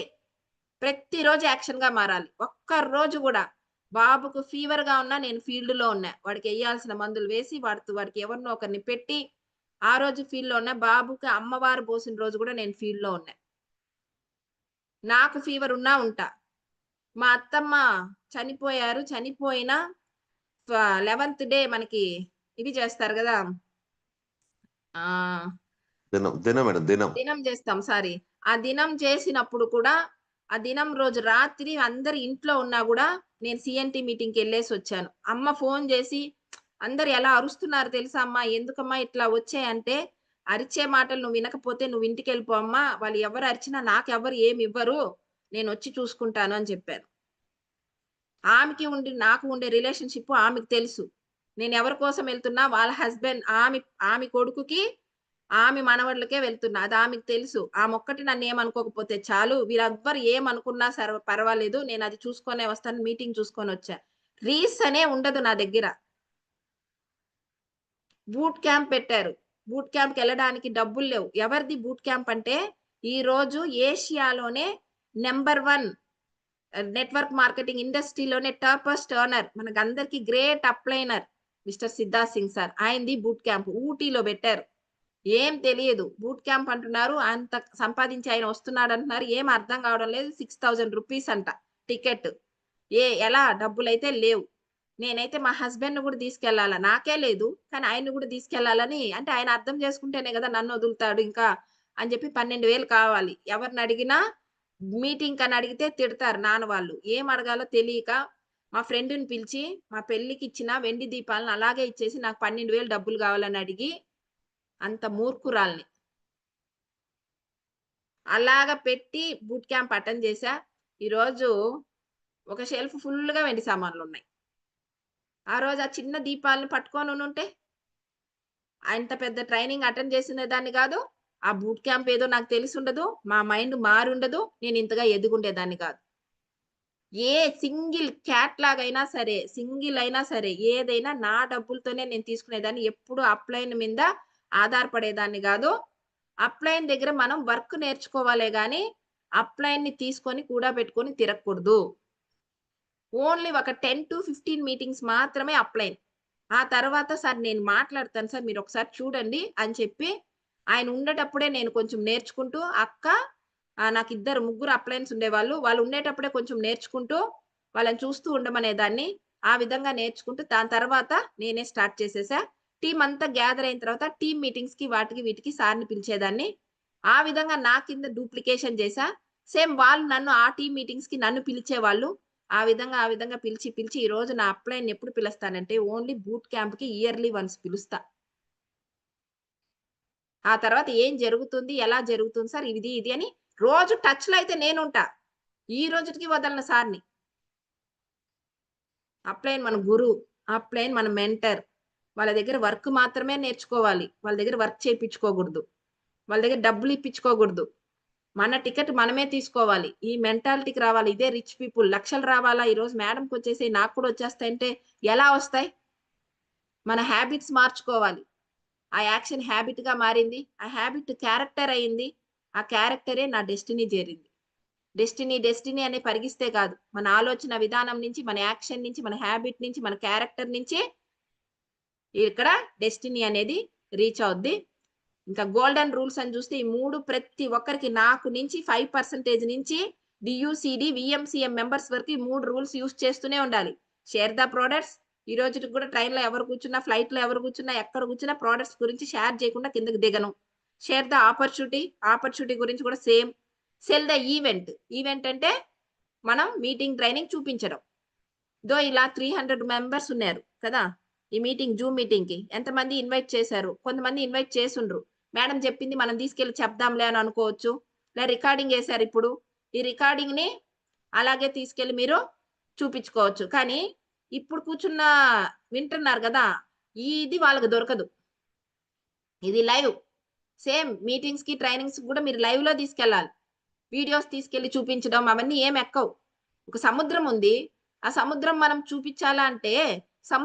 ప్రతిరోజు యాక్షన్‌గా మారాలి. ఒక్క రోజు గూడా బాబుకు ఫీవర్‌గా ఉన్నా నేను ఫీల్డ్‌లో ఉన్నా. వాడికెయ్యాల్సిన మందులు వేసి, వాడికి ఎవరినో ఒకరిని పెట్టి, ఆ రోజు ఫీల్డ్‌లో ఉన్నా. బాబుకి అమ్మవారు పోసిన రోజు గూడా నేను ఫీల్డ్‌లో ఉన్నా. నాకు ఫీవర్ ఉన్నా ఉంటా. మా అత్తమ్మ చనిపోయారు. చనిపోయిన 11థ్ డే మనకి ఇవి చేస్తారు గదా! ఆహ్, దినం మేడం, దినం. దినం చేస్తాం. సారీ. ఆ దినం చేసినప్పుడు కూడా, ఆ దినం రోజు రాత్రి అందరు ఇంట్లో ఉన్నా గూడా, నేను సీఎన్‌టీ మీటింగ్‌కెళ్ళేసొచ్చాను. అమ్మ ఫోను జేసి, "అందరూ ఎలా అరుస్తున్నారు తెలుసా అమ్మా? ఎందుకమ్మా ఇట్లా వచ్చాయంటే, అరిచే మాటలు నువ్వు వినకపోతే నువ్వు ఇంటికెళ్ళిపో అమ్మా. వాళ్ళు ఎవరు అరిచినా నాకెవ్వరు ఏమివ్వరు. నేనొచ్చి చూసుకుంటాను" అని చెప్పాను. నాకు ఉండే రిలేషన్‌షిప్ ఆమెకు తెలుసు. నేనెవరి కోసం ఎళ్తున్నా వాళ్ళ హస్బెండ్ ఆమె కొడుకుకి, ఆమె మనవళ్ళకే వెళ్తున్నా. అది ఆమెకు తెలుసు. ఆమొక్కటి నన్నేమనుకోకపోతే చాలు. వీళ్ళెవ్వరు ఏమనుకున్నా పర్వాలేదు. నేనది చూసుకొనే వస్తాను. మీటింగ్ చూసుకొనొచ్చా. రీసనే ఉండదు నా దగ్గర. బూట్ క్యాంప్ పెట్టారు. బూట్ క్యాంప్‌కెళ్ళడానికి డబ్బులు లేవు. ఎవరిది బూట్ క్యాంప్ అంటే, ఈరోజు ఏషియాలోనే నంబర్ 1 నెట్వర్క్ మార్కెటింగ్ ఇండస్ట్రీలోనే టాపెస్ట్ ఎర్నర్ మనకందరికి great upliner mister Siddharth Singh sir. ఆయనది బూట్ క్యాంప్ ఊటీలో పెట్టారు. ఏం తెలియదు. బూట్ క్యాంప్ అంటున్నారు. అంత సంపాదించి ఆయన వస్తున్నాడంటున్నారు. ఏం అర్థం కావడం లేదు. 6,000 రూపీస్ అంట టికెట్. ఎలా డబ్బులైతే లేవు. నేనైతే మా హస్బెండ్‌ని కూడా తీసుకెళ్ళాలా. నాకే లేదు. కానీ ఆయన్ని కూడా తీసుకెళ్ళాలని అంటే ఆయన అర్థం చేసుకుంటేనే కదా నన్ను వదులుతాడు ఇంకా అని చెప్పి 12,000 కావాలి. ఎవరినడిగినా మీటింగ్‌కని అడిగితే తిడతారు నాన్న వాళ్ళు. ఏం అడగాలో తెలియక మా ఫ్రెండ్‌ని పిలిచి మా పెళ్ళికిచ్చిన వెండి దీపాలను అలాగే ఇచ్చేసి నాకు 12,000 డబ్బులు కావాలని అడిగి అంత మూర్ఖురాలిని. అలాగా పెట్టి బూట్ క్యాంప్ అటెండ్ చేశా. ఈరోజు ఒక షెల్ఫ్ ఫుల్‌గా వెండి సామాన్లున్నాయి. ఆ రోజు ఆ చిన్న దీపాలను పట్టుకొనుంటే అంత పెద్ద ట్రైనింగ్ అటెండ్ చేసిన దాన్ని గాదు. ఆ బూట్ క్యాంప్ ఏదో నాకు తెలిసుండదు. మా మైండ్ మారుండదు. నేనింతగా ఎదిగుండేదాన్ని గాదు. ఏ సింగిల్ క్యాట్ లాగైనా సరే, సింగిల్ అయినా సరే, ఏదైనా నా డబ్బులతోనే నేను తీసుకునేదాన్ని. ఎప్పుడు అప్‌లైన్ మీద ఆధారపడేదాన్ని గాదు. అప్‌లైన్ దగ్గర మనం వర్క్ నేర్చుకోవాలే గానీ, అప్‌లైన్‌ని తీసుకొని కూడబెట్టుకొని తిరగకూడదు. ఓన్లీ ఒక 10-15 మీటింగ్స్ మాత్రమే అప్‌లైన్. ఆ తర్వాత సార్ నేను మాట్లాడతాను సార్ మీరొకసారి చూడండి అని చెప్పి, ఆయన ఉండేటప్పుడే నేను కొంచెం నేర్చుకుంటూ నాకిద్దరు ముగ్గురు అప్లయన్స్ ఉండేవాళ్ళు. వాళ్ళు ఉండేటప్పుడే కొంచెం నేర్చుకుంటూ, వాళ్ళని చూస్తూ ఉండమనేదాన్ని. ఆ విధంగా నేర్చుకుంటూ దాని తర్వాత నేనే స్టార్ట్ చేసేసా. టీమ్ అంతా గ్యాదర్ అయిన తర్వాత టీమ్ మీటింగ్స్‌కి వాటికి వీటికి సార్‌ని పిలిచేదాన్ని. ఆ విధంగా నా కింద డూప్లికేషన్ చేశా. సేమ్ వాళ్ళు నన్ను ఆ టీమ్ మీటింగ్స్‌కి నన్ను పిలిచేవాళ్ళు. ఆ విధంగా పిలిచి ఈరోజు నా అప్లైన్‌ని ఎప్పుడు పిలుస్తానంటే ఓన్లీ బూట్ క్యాంప్‌కి ఇయర్‌లీ వన్స్ పిలుస్తా. ఆ తర్వాత ఏం జరుగుతుంది? ఎలా జరుగుతుంది సార్? ఇది అని రోజు టచ్‌లో అయితే నేనుంటా. ఈ రోజుటికి వదలను సార్‌ని. అప్లైన్ మన గురువు. అప్లైన్ మన మెంటర్. వాళ్ళ దగ్గర వర్క్ మాత్రమే నేర్చుకోవాలి. వాళ్ళ దగ్గర వర్క్ చేపించుకోకూడదు. వాళ్ళ దగ్గర డబ్బులు ఇప్పించుకోకూడదు. మన టికెట్ మనమే తీసుకోవాలి. ఈ మెంటాలిటీకి రావాలి. ఇదే రిచ్ పీపుల్. లక్షలు రావాలా? ఈరోజు మేడమ్‌కొచ్చేసాయి నాకు కూడా వచ్చేస్తాయంటే ఎలా వస్తాయి? మన హాబిట్స్ మార్చుకోవాలి. ఆ యాక్షన్ హాబిట్‌గా మారింది. ఆ హాబిట్ క్యారెక్టర్ అయింది. ఆ క్యారెక్టరే నా డెస్టినీ చేరింది. డెస్టినీ అని పరిగిస్తే కాదు. మన ఆలోచన విధానం నుంచి, మన యాక్షన్ నుంచి, మన హాబిట్ నుంచి, మన క్యారెక్టర్ నుంచి ఇక్కడ డెస్టినీ అనేది రీచ్ అవుద్ది. ఇంకా గోల్డెన్ రూల్స్ అని చూస్తే ఈ 3 ప్రతి ఒక్కరికి నాకు నుంచి 5% నుంచి డీయూసీడీ, వీఎంసీఎం మెంబర్స్ వరకు ఈ 3 రూల్స్ యూజ్ చేస్తూనే ఉండాలి. షేర్ ద ప్రొడక్ట్స్ ఈ రోజుకి కూడా ట్రైన్‌లో ఎవరు కూర్చున్నా, ఫ్లైట్‌లో ఎవరు కూర్చున్నా, ఎక్కడ కూర్చున్నా ప్రొడక్ట్స్ గురించి షేర్ చేయకుండా కిందకి దిగను. షేర్ ద ఆపర్చునిటీ గురించి కూడా సేమ్. సెల్ ద ఈవెంట్ అంటే మనం మీటింగ్ ట్రైనింగ్ చూపించడం. ఇలా 300 మెంబర్స్ ఉన్నారు కదా! ఈ మీటింగ్ జూమ్ మీటింగ్ కి ఎంతమంది ఇన్వైట్ చేశారు? కొంతమంది ఇన్వైట్ చేసుండ్రు. మేడం చెప్పింది మనం తీసుకెళ్ళి చెప్దాంలే అని అనుకోవచ్చు. రికార్డింగ్ వేశారు ఇప్పుడు. ఈ రికార్డింగ్ ని అలాగే తీసుకెళ్ళి మీరు చూపించుకోవచ్చు. కానీ ఇప్పుడు కూర్చున్న వింటున్నారు కదా, ఇది వాళ్ళకి దొరకదు. ఇది లైవ్. సేమ్ మీటింగ్స్ కి ట్రైనింగ్స్ కూడా మీరు లైవ్ లో తీసుకెళ్ళాలి. వీడియోస్ తీసుకెళ్లి చూపించడం అవన్నీ ఏం ఎక్కవు. ఒక సముద్రం ఉంది. ఆ సముద్రం మనం చూపించాలా అంటే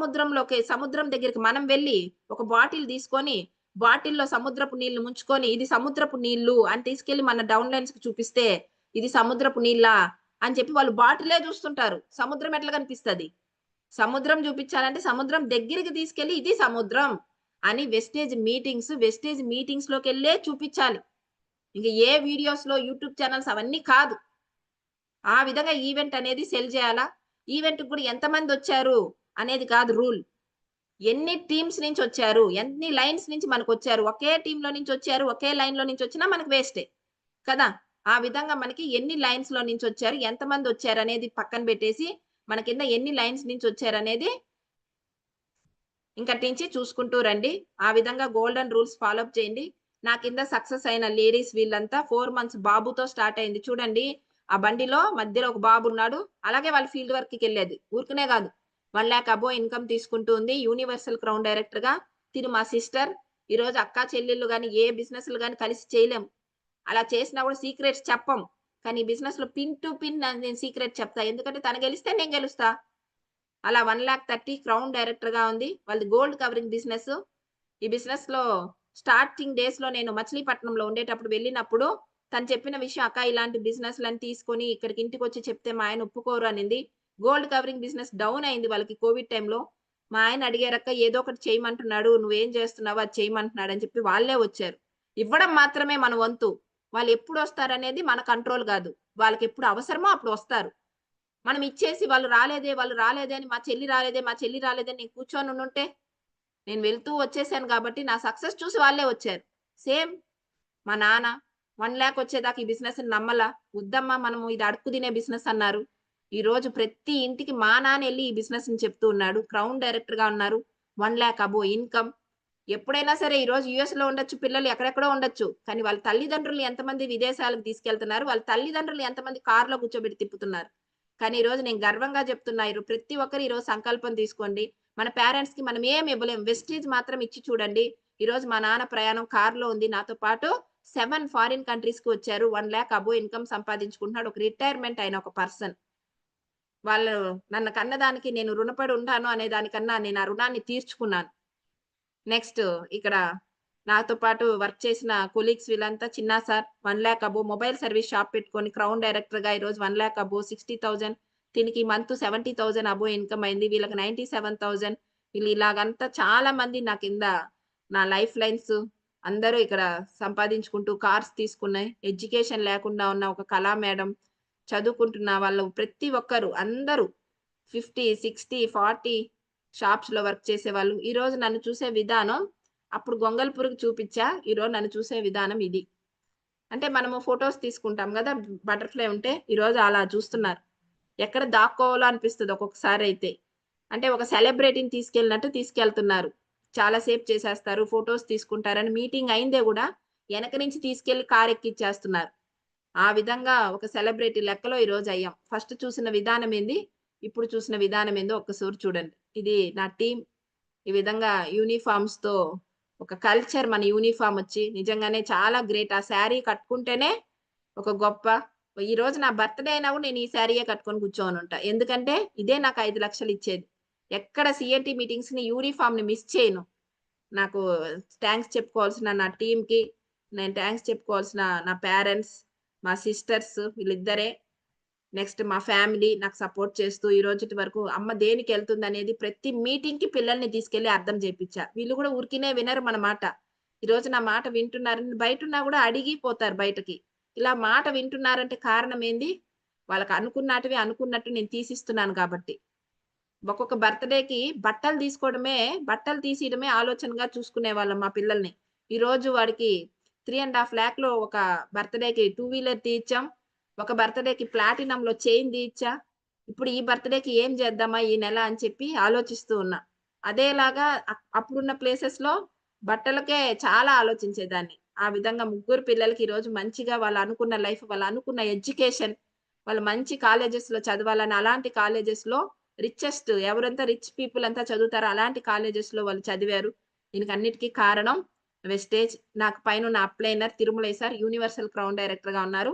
సముద్రం దగ్గరికి మనం వెళ్ళి ఒక బాటిల్ తీసుకొని బాటిల్లో సముద్రపు నీళ్లు ముంచుకొని ఇది సముద్రపు నీళ్లు అని తీసుకెళ్లి మన డౌన్ లైన్స్ కి చూపిస్తే ఇది సముద్రపు నీళ్ళ అని చెప్పి వాళ్ళు బాటిలే చూస్తుంటారు. సముద్రం ఎట్లా కనిపిస్తుంది? సముద్రం చూపించాలంటే సముద్రం దగ్గరికి తీసుకెళ్లి ఇది సముద్రం అని వెస్టేజ్ మీటింగ్స్ లోకి వెళ్ళే చూపించాలి. ఇంకా ఏ వీడియోస్ లో యూట్యూబ్ ఛానల్స్ అవన్నీ కాదు. ఆ విధంగా ఈవెంట్ అనేది సెల్ చేయాలా. ఈవెంట్ కూడా ఎంతమంది వచ్చారు అనేది కాదు రూల్. ఎన్ని టీమ్స్ నుంచి వచ్చారు, ఎన్ని లైన్స్ నుంచి మనకు వచ్చారు, ఒకే టీమ్ లో నుంచి వచ్చారు, ఒకే లైన్ లో నుంచి వచ్చినా మనకు వేస్టే కదా. ఆ విధంగా మనకి ఎన్ని లైన్స్ లో నుంచి వచ్చారు, ఎంతమంది వచ్చారు అనేది పక్కన పెట్టేసి మన కింద ఎన్ని లైన్స్ నుంచి వచ్చారు అనేది ఇంకటి నుంచి చూసుకుంటూ రండి. ఆ విధంగా గోల్డెన్ రూల్స్ ఫాలో అప్ చేయండి. నా కింద సక్సెస్ అయిన లేడీస్ వీళ్ళంతా 4 months బాబుతో స్టార్ట్ అయింది. చూడండి ఆ బండిలో మధ్యలో ఒక బాబు ఉన్నాడు. అలాగే వాళ్ళు ఫీల్డ్ వర్క్ కి వెళ్ళేది. ఊరికనే కాదు, 1 lakh అబో ఇన్కమ్ తీసుకుంటూ ఉంది. యూనివర్సల్ క్రౌన్ డైరెక్టర్ గా తిను మా సిస్టర్. ఈ రోజు అక్క చెల్లెళ్ళు గాని ఏ బిజినెస్ గాని కలిసి చేయలేం. అలా చేసినా కూడా సీక్రెట్స్ చెప్పం. కానీ బిజినెస్ లో పిన్ టు పిన్ నేను సీక్రెట్ చెప్తా. ఎందుకంటే తను గెలిస్తే నేను గెలుస్తా. అలా 1,30,000 క్రౌన్ డైరెక్టర్ గా ఉంది. వాళ్ళది గోల్డ్ కవరింగ్ బిజినెస్. ఈ బిజినెస్ లో స్టార్టింగ్ డేస్ లో నేను మచిలీపట్నంలో ఉండేటప్పుడు వెళ్ళినప్పుడు తను చెప్పిన విషయం, అక్క ఇలాంటి బిజినెస్ లని తీసుకొని ఇక్కడికి ఇంటికి వచ్చి చెప్తే మా ఆయన ఒప్పుకోరు అనింది. గోల్డ్ కవరింగ్ బిజినెస్ డౌన్ అయింది వాళ్ళకి కోవిడ్ టైంలో. మా ఆయన అడిగారక్క ఏదో ఒకటి చేయమంటున్నాడు, నువ్వేం చేస్తున్నావు అది చేయమంటున్నాడు అని చెప్పి వాళ్ళే వచ్చారు. ఇవ్వడం మాత్రమే మన వంతు. వాళ్ళు ఎప్పుడు వస్తారనేది మన కంట్రోల్ కాదు. వాళ్ళకి ఎప్పుడు అవసరమో అప్పుడు వస్తారు. మనం ఇచ్చేసి వాళ్ళు రాలేదే అని మా చెల్లి రాలేదే నేను కూర్చొని ఉంటే నేను వెళ్తూ వచ్చేసాను కాబట్టి నా సక్సెస్ చూసి వాళ్ళే వచ్చారు. సేమ్ మా నాన్న 1 lakh వచ్చేదాకా ఈ బిజినెస్ నమ్మలా. వద్దమ్మా మనము ఇది అడుక్కు తినే బిజినెస్ అన్నారు. ఈ రోజు ప్రతి ఇంటికి మా నాన్న వెళ్ళి ఈ బిజినెస్ ని చెప్తూ ఉన్నాడు. క్రౌన్ డైరెక్టర్ గా ఉన్నారు. 1 lakh అబో ఇన్కమ్. ఎప్పుడైనా సరే ఈ రోజు యుఎస్ లో ఉండొచ్చు, పిల్లలు ఎక్కడెక్కడో ఉండొచ్చు. కానీ వాళ్ళ తల్లిదండ్రులు ఎంతమంది విదేశాలకు తీసుకెళ్తున్నారు, వాళ్ళ తల్లిదండ్రులు ఎంతమంది కారులో కూర్చోబెట్టి తిప్పుతున్నారు. కానీ ఈ రోజు నేను గర్వంగా చెప్తున్నా, ప్రతి ఒక్కరు ఈ రోజు సంకల్పం తీసుకోండి. మన పేరెంట్స్ కి మనం ఏం ఇవ్వలేం, వెస్టేజ్ మాత్రం ఇచ్చి చూడండి. ఈ రోజు మా నాన్న ప్రయాణం కారులో ఉంది. నాతో పాటు 7 ఫారిన్ కంట్రీస్ కి వచ్చారు. 1 lakh అబో ఇన్కమ్ సంపాదించుకుంటున్నాడు. ఒక రిటైర్మెంట్ అయిన ఒక పర్సన్. వాళ్ళు నన్ను కన్నదానికి నేను రుణపడి ఉంటాను అనే దానికన్నా నేను ఆ రుణాన్ని తీర్చుకున్నాను. నెక్స్ట్ ఇక్కడ నాతో పాటు వర్క్ చేసిన కొలీగ్స్ వీళ్ళంతా చిన్న సార్ 1 lakh అబో మొబైల్ సర్వీస్ షాప్ పెట్టుకొని క్రౌన్ డైరెక్టర్ గా ఈ రోజు 1 lakh అబో 60,000. దీనికి మంత్ 70,000 అబో ఇన్కమ్ అయింది. వీళ్ళకి 97,000. వీళ్ళు ఇలాగంతా చాలా మంది నా కింద నా లైఫ్ లైన్స్ అందరూ ఇక్కడ సంపాదించుకుంటూ కార్స్ తీసుకున్నాయి. ఎడ్యుకేషన్ లేకుండా ఉన్న ఒక కళా మేడం, చదువుకుంటున్న వాళ్ళు ప్రతి ఒక్కరు అందరూ 50, 60, 40 షాప్స్ లో వర్క్ చేసేవాళ్ళు. ఈ రోజు నన్ను చూసే విధానం అప్పుడు గొంగల్పూర్కి చూపించా. ఈ రోజు నన్ను చూసే విధానం ఇది. అంటే మనము ఫొటోస్ తీసుకుంటాం కదా బటర్ఫ్లై ఉంటే, ఈ రోజు అలా చూస్తున్నారు. ఎక్కడ దాక్కోవాలో అనిపిస్తుంది ఒక్కొక్కసారి అయితే. అంటే ఒక సెలబ్రిటీని తీసుకెళ్ళినట్టు తీసుకెళ్తున్నారు. చాలా సేపు చేసేస్తారు, ఫొటోస్ తీసుకుంటారని మీటింగ్ అయిందే కూడా వెనక నుంచి తీసుకెళ్లి కార్ ఎక్కిచ్చేస్తున్నారు. ఆ విధంగా ఒక సెలబ్రిటీ లెక్కలో ఈ రోజు అయ్యాం. ఫస్ట్ చూసిన విధానం ఏంది, ఇప్పుడు చూసిన విధానం ఏందో ఒక్కసారి చూడండి. ఇది నా టీం. ఈ విధంగా యూనిఫామ్స్ తో ఒక కల్చర్, మన యూనిఫామ్ వచ్చి నిజంగానే చాలా గ్రేట్. ఆ శారీ కట్టుకుంటేనే ఒక గొప్ప. ఈ రోజు నా బర్త్డే అయినా కూడా నేను ఈ శారీయే కట్టుకొని కూర్చొని ఉంటా. ఎందుకంటే ఇదే నాకు 5 లక్షలు ఇచ్చేది. ఎక్కడ సిఎన్టీ మీటింగ్స్ ని యూనిఫామ్ ని మిస్ చేయను. నాకు థ్యాంక్స్ చెప్పుకోవాల్సిన నా టీం కి, నేను థ్యాంక్స్ చెప్పుకోవాల్సిన నా పేరెంట్స్, మా సిస్టర్స్ వీళ్ళిద్దరే. నెక్స్ట్ మా ఫ్యామిలీ నాకు సపోర్ట్ చేస్తూ ఈ రోజు వరకు అమ్మ దేనికి వెళ్తుంది అనేది ప్రతి మీటింగ్ కి పిల్లల్ని తీసుకెళ్లి అర్థం చేపించా. వీళ్ళు కూడా ఊరికినే వినరు మన మాట. ఈ రోజు నా మాట వింటున్నారని బయట ఉన్నా కూడా అడిగిపోతారు బయటకి. ఇలా మాట వింటున్నారంటే కారణం ఏంది, వాళ్ళకి అనుకున్నటివి అనుకున్నట్టు నేను తీసిస్తున్నాను కాబట్టి. ఒక్కొక్క బర్త్డేకి బట్టలు తీసియడమే ఆలోచనగా చూసుకునే వాళ్ళం మా పిల్లల్ని. ఈ రోజు వాడికి 3.5 lakh లో ఒక బర్త్డేకి 2 వీలర్ తీయించాం. ఒక బర్త్డేకి ప్లాటినం లో చైన్ తీయించా. ఇప్పుడు ఈ బర్త్డేకి ఏం చేద్దామా ఈ నెల అని చెప్పి ఆలోచిస్తూ ఉన్నా. అదేలాగా అప్పుడున్న ప్లేసెస్‌లో బట్టలకే చాలా ఆలోచించేదాన్ని. ఆ విధంగా ముగ్గురు పిల్లలకి ఈరోజు మంచిగా వాళ్ళు అనుకున్న లైఫ్, వాళ్ళు అనుకున్న ఎడ్యుకేషన్, వాళ్ళు మంచి కాలేజెస్‌లో చదవాలని అలాంటి కాలేజెస్‌లో రిచెస్ట్ ఎవరంతా రిచ్ పీపుల్ అంతా చదువుతారో అలాంటి కాలేజెస్‌లో వాళ్ళు చదివారు. దీనికన్నిటికి కారణం వెస్టేజ్. నాకు పైనున్న అప్లైనర్ తిరుమలయ్య సార్ యూనివర్సల్ క్రౌన్ డైరెక్టర్‌గా ఉన్నారు.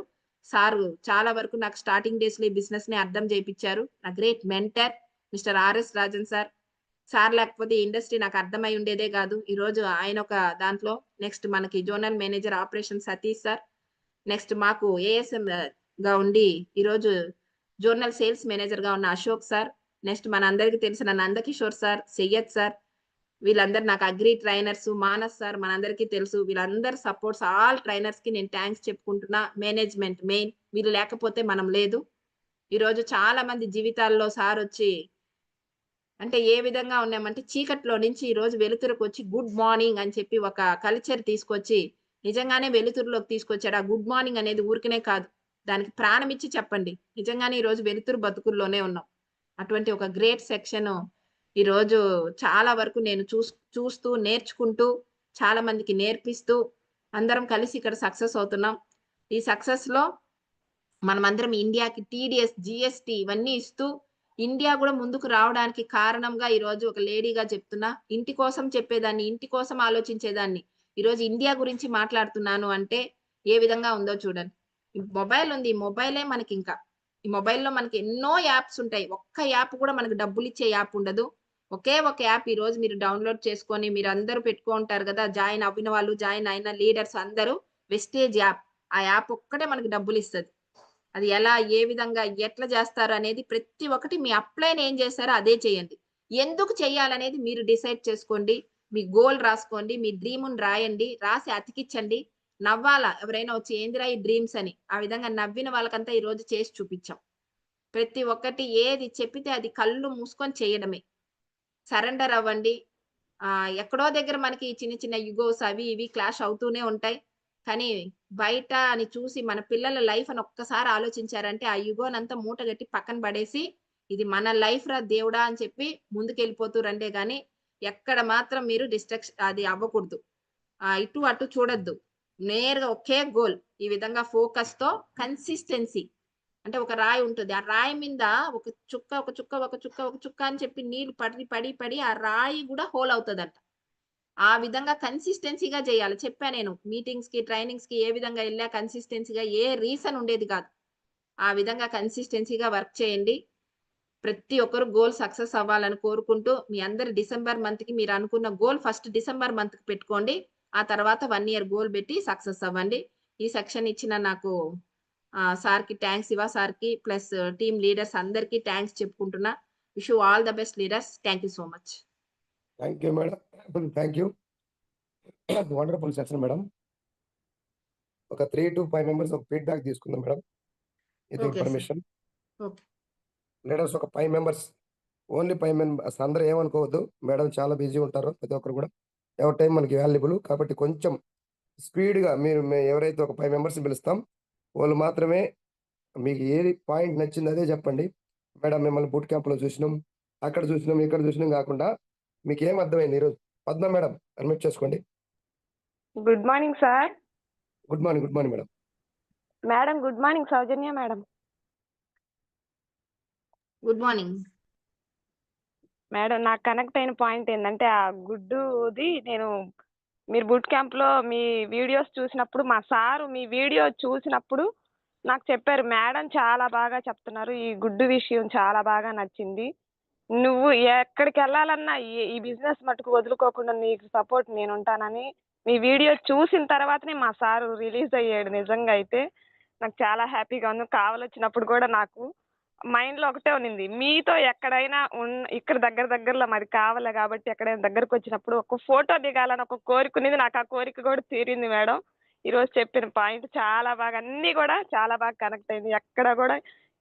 సారు చాలా వరకు నాకు స్టార్టింగ్ డేస్‌లో ఈ బిజినెస్‌ని అర్థం చేపిచ్చారు. నా great mentor mister RS Rajan sir. Sir లేకపోతే ఈ ఇండస్ట్రీ నాకు అర్థమై ఉండేదే గాదు. ఈరోజు ఆయన ఒక దాంట్లో నెక్స్ట్ మనకి zonal manager operation Satish sir. Next మాకు ఏఎస్ఎంగా ఉండి ఈరోజు జోనల్ సేల్స్ మేనేజర్‌గా ఉన్న అశోక్ సార్. నెక్స్ట్ మనందరికీ తెలిసిన నందకిషోర్ సార్, సయ్యద్ సార్. వీళ్ళందరూ నాకు అగ్రి ట్రైనర్స్, మానస్ సార్ మనందరికీ తెలుసు. వీళ్ళందరి సపోర్ట్స్ ఆల్ ట్రైనర్స్‌కి నేను థాంక్స్ చెప్పుకుంటున్నా. Management main. వీళ్ళు లేకపోతే మనం లేదు. ఈరోజు చాలా మంది జీవితాల్లో సారొచ్చి అంటే ఏ విధంగా ఉన్నామంటే చీకట్లో నుంచి ఈరోజు వెలుతురుకొచ్చి గుడ్ మార్నింగ్ అని చెప్పి ఒక కల్చర్ తీసుకొచ్చి నిజంగానే వెలుతురులోకి తీసుకొచ్చాడు. ఆ గుడ్ మార్నింగ్ అనేది ఊరికనే కాదు. దానికి ప్రాణమిచ్చి చెప్పండి. నిజంగానే ఈరోజు వెలుతురు బతుకుల్లోనే ఉన్నాం. అటువంటి ఒక గ్రేట్ సెక్షను ఈరోజు చాలా వరకు నేను చూస్తూ, నేర్చుకుంటూ, చాలా మందికి నేర్పిస్తూ, అందరం కలిసి ఇక్కడ సక్సెస్ అవుతున్నాం. ఈ సక్సెస్‌లో మనమందరం ఇండియాకి టీడీఎస్, జీఎస్టీ ఇవన్నీ ఇస్తూ, ఇండియా గూడా ముందుకు రావడానికి కారణంగా ఈరోజు ఒక లేడీగా చెప్తున్నా. ఇంటి కోసం చెప్పేదాన్ని, ఇంటి కోసం ఆలోచించేదాన్ని. ఈరోజు ఇండియా గురించి మాట్లాడుతున్నాను అంటే, ఏ విధంగా ఉందో చూడండి. ఈ మొబైల్ ఉంది. ఈ మొబైలే మనకింకా. ఈ మొబైల్‌లో మనకి ఎన్నో యాప్స్ ఉంటాయి. ఒక్క యాప్ కూడా మనకు డబ్బులిచ్చే యాప్ ఉండదు. ఒకే ఒక యాప్ ఈరోజు మీరు డౌన్‌లోడ్ చేసుకొని మీరందరూ పెట్టుకుంటారు గదా! జాయిన్ అవ్విన వాళ్ళు, జాయిన్ అయిన లీడర్స్ అందరూ వెస్టేజ్ యాప్. ఆ యాప్ ఒక్కటే మనకు డబ్బులిస్తది. అది ఎలా, ఏ విధంగా, ఎట్లా జేస్తారు అనేది ప్రతి ఒక్కటి మీ అప్లైన్ ఏం జేశారో అదే చేయండి. ఎందుకు చేయాలనేది మీరు డిసైడ్ చేసుకోండి. మీ గోల్ రాసుకోండి. మీ డ్రీముని రాయండి. రాసి అతికిచ్చండి. నవ్వాలా ఎవరైనా వచ్చి ఏందిరా ఈ డ్రీమ్స్ అని. ఆ విధంగా నవ్విన వాళ్ళకంతా ఈరోజు చేసి చూపిచ్చాం. ప్రతి ఒక్కటి ఏది చెప్పితే అది కళ్ళు మూసుకొని చేయడమే. సరెండర్ అవ్వండి. ఎక్కడో దగ్గర మనకి చిన్న చిన్న ఇగోస్ అవి ఇవి క్లాష్ అవుతూనే ఉంటాయి. కానీ బయట అని చూసి మన పిల్లల లైఫ్ అని ఒక్కసారి ఆలోచించారంటే ఆ ఇగోనంతా మూటగట్టి పక్కన పడేసి, ఇది మన లైఫ్ రా దేవుడా! అని చెప్పి ముందుకెళ్ళిపోతూ రండే గాని, ఎక్కడ మాత్రం మీరు అది అవ్వకూడదు. ఇటు అటు చూడొద్దు. నేరుగా ఒకే గోల్. ఈ విధంగా ఫోకస్‌తో కన్సిస్టెన్సీ. అంటే ఒక రాయి ఉంటది. ఆ రాయి మీద ఒక చుక్క, ఒక చుక్క, ఒక చుక్క, ఒక చుక్క అని చెప్పి నీళ్లు పడి, పడి, పడి ఆ రాయి గూడా హోల్ అవుతదంట. ఆ విధంగా కన్సిస్టెన్సీగా జేయాలి. చెప్పా నేను. మీటింగ్స్‌కి, ట్రైనింగ్స్‌కి ఏ విధంగా ఎళ్ళా కన్సిస్టెన్సీగా ఏ రీజన్ ఉండేది కాదు. ఆ విధంగా కన్సిస్టెన్సీగా వర్క్ చేయండి. ప్రతి ఒక్కరు గోల్ సక్సెస్ అవ్వాలని కోరుకుంటూ, మీ అందరి డిసెంబర్ మంత్‌కి మీరనుకున్న గోల్ ఫస్ట్ డిసెంబర్ మంత్‌కి పెట్టుకోండి. ఆ తర్వాత 1 ఇయర్ గోల్ బెట్టి సక్సెస్ అవ్వండి. ఈ సెక్షన్ ఇచ్చిన నాకు సార్‌కి థాంక్స్ శివ సార్‌కి ప్లస్ టీమ్ లీడర్స్ అందరికీ థాంక్స్ చెప్పుకుంటున్నా. Wish you all the best leaders. Thank you so much. Thank you madam. Thank you. Wonderful session madam. ఒక 3-5 మెంబర్స్ ఒక ఫీడ్‌బ్యాక్ తీసుకుందాం madam. With your okay sir. Permission. Okay. Leaders ఒక 5 మెంబర్స్. ఓన్లీ 5 మెంబర్స్ అందరూ ఏమనుకోవద్దు. మేడం చాలా బిజీ ఉంటారు. ప్రతి ఒక్కరు కూడా. ఎవరి టైం మనకి వాల్యుబుల్. కాబట్టి కొంచెం స్పీడ్‌గా ఎవరైతే ఒక 5 మెంబర్స్‌ని పిలుస్తాం. వాళ్ళు మాత్రమే మీకు ఏది పాయింట్ నచ్చిందో అదే చెప్పండి. మేడం మిమ్మల్ని బూట్ క్యాంప్‌లో చూసినాం. అక్కడ చూసినాం, ఇక్కడ చూసినాం కాకుండా మీకేం అర్థమైంది ఈరోజు? పద్మ మేడం అడ్మిట్ చేసుకోండి. Good morning sir. Good morning. Good morning madam. Madam good morning Soujanya madam. Good morning. Madam నాకు కనెక్ట్ అయిన పాయింట్ ఏందంటే ఆ గుడ్డుది నేను మీరు బూట్ క్యాంప్‌లో మీ వీడియోస్ చూసినప్పుడు మా సారు మీ వీడియో చూసినప్పుడు నాకు చెప్పారు. మేడం చాలా బాగా చెప్తున్నారు. ఈ గుడ్డు విషయం చాలా బాగా నచ్చింది. నువ్వు ఎక్కడికెళ్ళాలన్నా ఈ బిజినెస్ మట్టుకు వదులుకోకుండా నీకు సపోర్ట్ నేనుంటానని మీ వీడియో చూసిన తర్వాతనే మా సారు రిలీజ్ అయ్యాడు నిజంగా అయితే. నాకు చాలా హ్యాపీగా ఉంది. కావాలొచ్చినప్పుడు కూడా నాకు మైండ్‌లో ఒకటే ఉన్నింది. మీతో ఎక్కడైనా ఇక్కడ దగ్గరలో మాది కావలే కాబట్టి ఎక్కడైనా దగ్గరకొచ్చినప్పుడు ఒక ఫోటో దిగాలని ఒక కోరిక ఉన్నింది. నాకు ఆ కోరిక కూడా తీరింది మేడం. ఈరోజు చెప్పిన పాయింట్ చాలా బాగా అన్నీ కూడా చాలా బాగా కనెక్ట్ అయింది. ఎక్కడ కూడా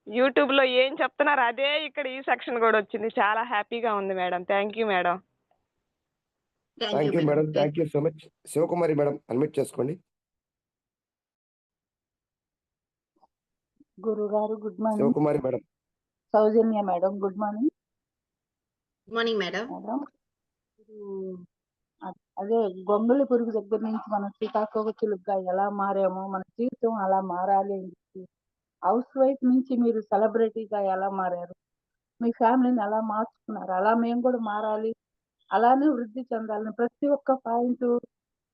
యూట్యూబ్‌లో ఏం చెప్తున్నారో అదే ఇక్కడ ఈ సెక్షన్ కూడా వచ్చింది. చాలా హ్యాపీగా ఉంది madam. Thank you madam. Thank you thank you madam. Madam. Thank you so much. Shivakumari madam admit చేసుకోండి. గురుగారు good morning. Shivakumari madam. Soujanya madam good morning good morning madam. Madam. అదే గొంగళి పురుగు దగ్గర నుంచి మనం సీతాకోకచిలుకగా ఎలా మారామో మన జీవితం అలా మారాలి అని చెప్పి హౌస్ వైఫ్ నుంచి మీరు సెలబ్రిటీగా ఎలా మారారు, మీ ఫ్యామిలీని ఎలా మార్చుకున్నారు, అలా మేము కూడా మారాలి, అలానే వృద్ధి చెందాలని ప్రతి ఒక్క పాయింట్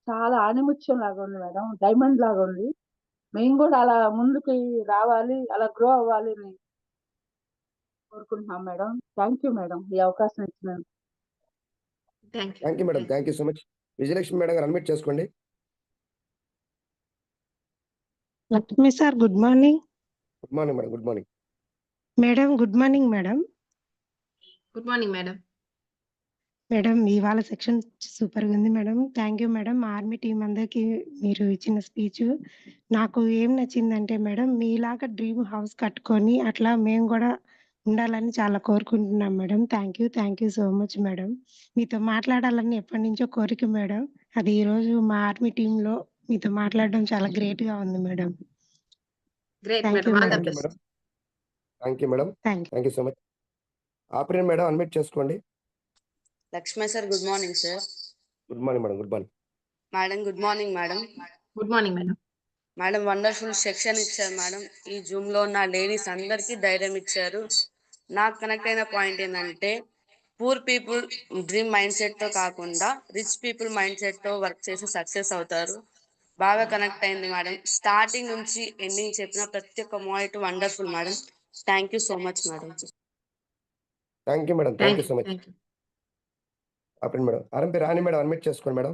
చాలా ఆణిముత్యం లాగా ఉంది మేడం, డైమండ్ లాగా ఉంది. మేము కూడా అలా ముందుకు రావాలి, అలా గ్రో అవ్వాలి అని కోరుకుంటున్నాం మేడం. థ్యాంక్ యూ మేడం ఈ అవకాశం ఇచ్చినందుకు. Thank you madam, thank you so much. Vijayalakshmi madam గారు అన్మిట్ చేసుకోండి. Lakshmi sir good morning. Good morning madam. Good morning madam good morning madam. Good morning madam. Madam ఇవాళ సెక్షన్ సూపర్గా ఉంది madam. Thank you madam. Army team అందరికి మీరు ఇచ్చిన స్పీచ్ నాకు ఏం నచ్చిందంటే మేడం, మీలాగా డ్రీమ్ హౌస్ కట్టుకొని అట్లా మేము కూడా ఉండాలని చాలా కోరుకుంటున్నాం madam. Thank you so much madam. మీతో మాట్లాడాలని ఎప్పటి నుంచో కోరిక మేడం. అది ఈరోజు మా ఆర్మీ టీంలో మీతో మాట్లాడడం చాలా గ్రేట్గా ఉంది madam. Great thank madam. You all the madam. Best. Thank you madam. Thank you. Thank you so much. ఆపరేన్ మేడం అన్మిట్ చేసుకోండి. Lakshmi sir good morning sir. Good morning madam. Good morning madam good morning madam. Good morning madam. Madam wonderful section ఇచ్చారు మేడం. ఈ జూమ్ లో ఉన్న లేడీస్ అందరికి ధైర్యం ఇచ్చారు. నాకు కనెక్ట్ అయిన పాయింట్ ఏంటంటే poor people dream mind set తో కాకుండా రిచ్ పీపుల్ మైండ్ సెట్ తో వర్క్ చేసి సక్సెస్ అవుతారు. బాగా కనెక్ట్ అయింది మేడం. స్టార్టింగ్ నుంచి ఎండింగ్ చెప్పిన ప్రతి ఒక్క point wonderful madam. Thank you so much madam. Thank you madam. Thank you so much. ఆపరేన్ మేడం. ఆర్ఎంపీ రాణి మేడం అన్మిట్ చేసుకోండి madam.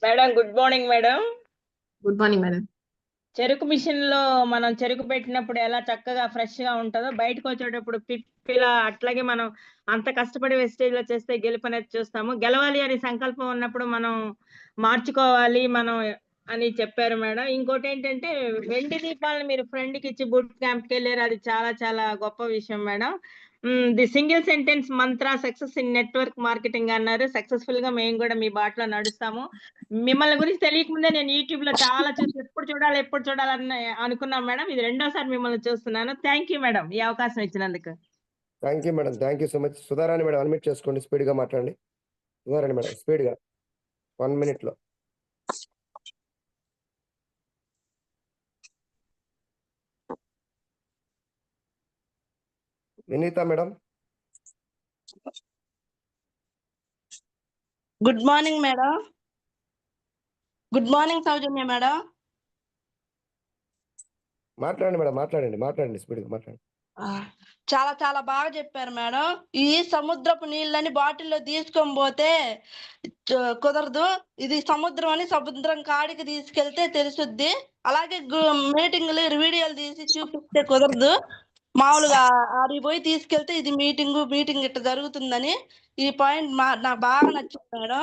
Madam good morning madam. Good morning madam. చెరుకు మిషన్ లో మనం చెరుకు పెట్టినప్పుడు ఎలా చక్కగా ఫ్రెష్ గా ఉంటుందో బయటకు వచ్చేటప్పుడు పిప్పిలా అట్లాగే మనం అంత కష్టపడి వెస్టేజ్ లో చేస్తే గెలుపు అనేది చూస్తాము. గెలవాలి అనే సంకల్పం ఉన్నప్పుడు మనం మార్చుకోవాలి మనం అని చెప్పారు మేడం. ఇంకోటి ఏంటంటే వెండి దీపాలను మీరు ఫ్రెండ్ కి ఇచ్చి బూట్ క్యాంప్ కి వెళ్ళారు, అది చాలా చాలా గొప్ప విషయం madam. The single sentence Mantra success in network marketing అన్నారు. సక్సెస్ఫుల్ గా మేము కూడా మీ బాటలో నడుస్తాము. మిమ్మల్ని గురించి తెలియకముందే నేను యూట్యూబ్ లో చాలా చూసి ఎప్పుడు చూడాలని అనుకున్నాం మేడం. ఇది రెండోసారి మిమ్మల్ని చూస్తున్నాను. థ్యాంక్ యూ మేడం ఈ అవకాశం ఇచ్చినందుకు. Thank you madam. Thank you so much. Sudharani madam అన్మిట్ చేసుకోండి. స్పీడ్ గా మాట్లాడండి. సుధారాణి మేడం స్పీడ్ గా 1 minute లో. Vineetha madam. Good morning madam. Good morning Soujanya madam. మాట్లాడండి మేడం. మాట్లాడండి స్పీడ్ గా మాట్లాడండి. చాలా చాలా బాగా చెప్పారు మేడం. ఈ సముద్రపు నీళ్ళని బాటిల్లో తీసుకొని పోతే కుదరదు. ఇది సముద్రం అని సముద్రం కాడికి తీసుకెళ్తే తెలుసుద్ది. అలాగే మీటింగ్లు వీడియోలు తీసి చూపిస్తే కుదరదు. మామూలుగా ఆడికి పోయి తీసుకెళ్తే ఇది మీటింగ్ ఇట్లా జరుగుతుందని ఈ పాయింట్ నాకు బాగా నచ్చింది madam.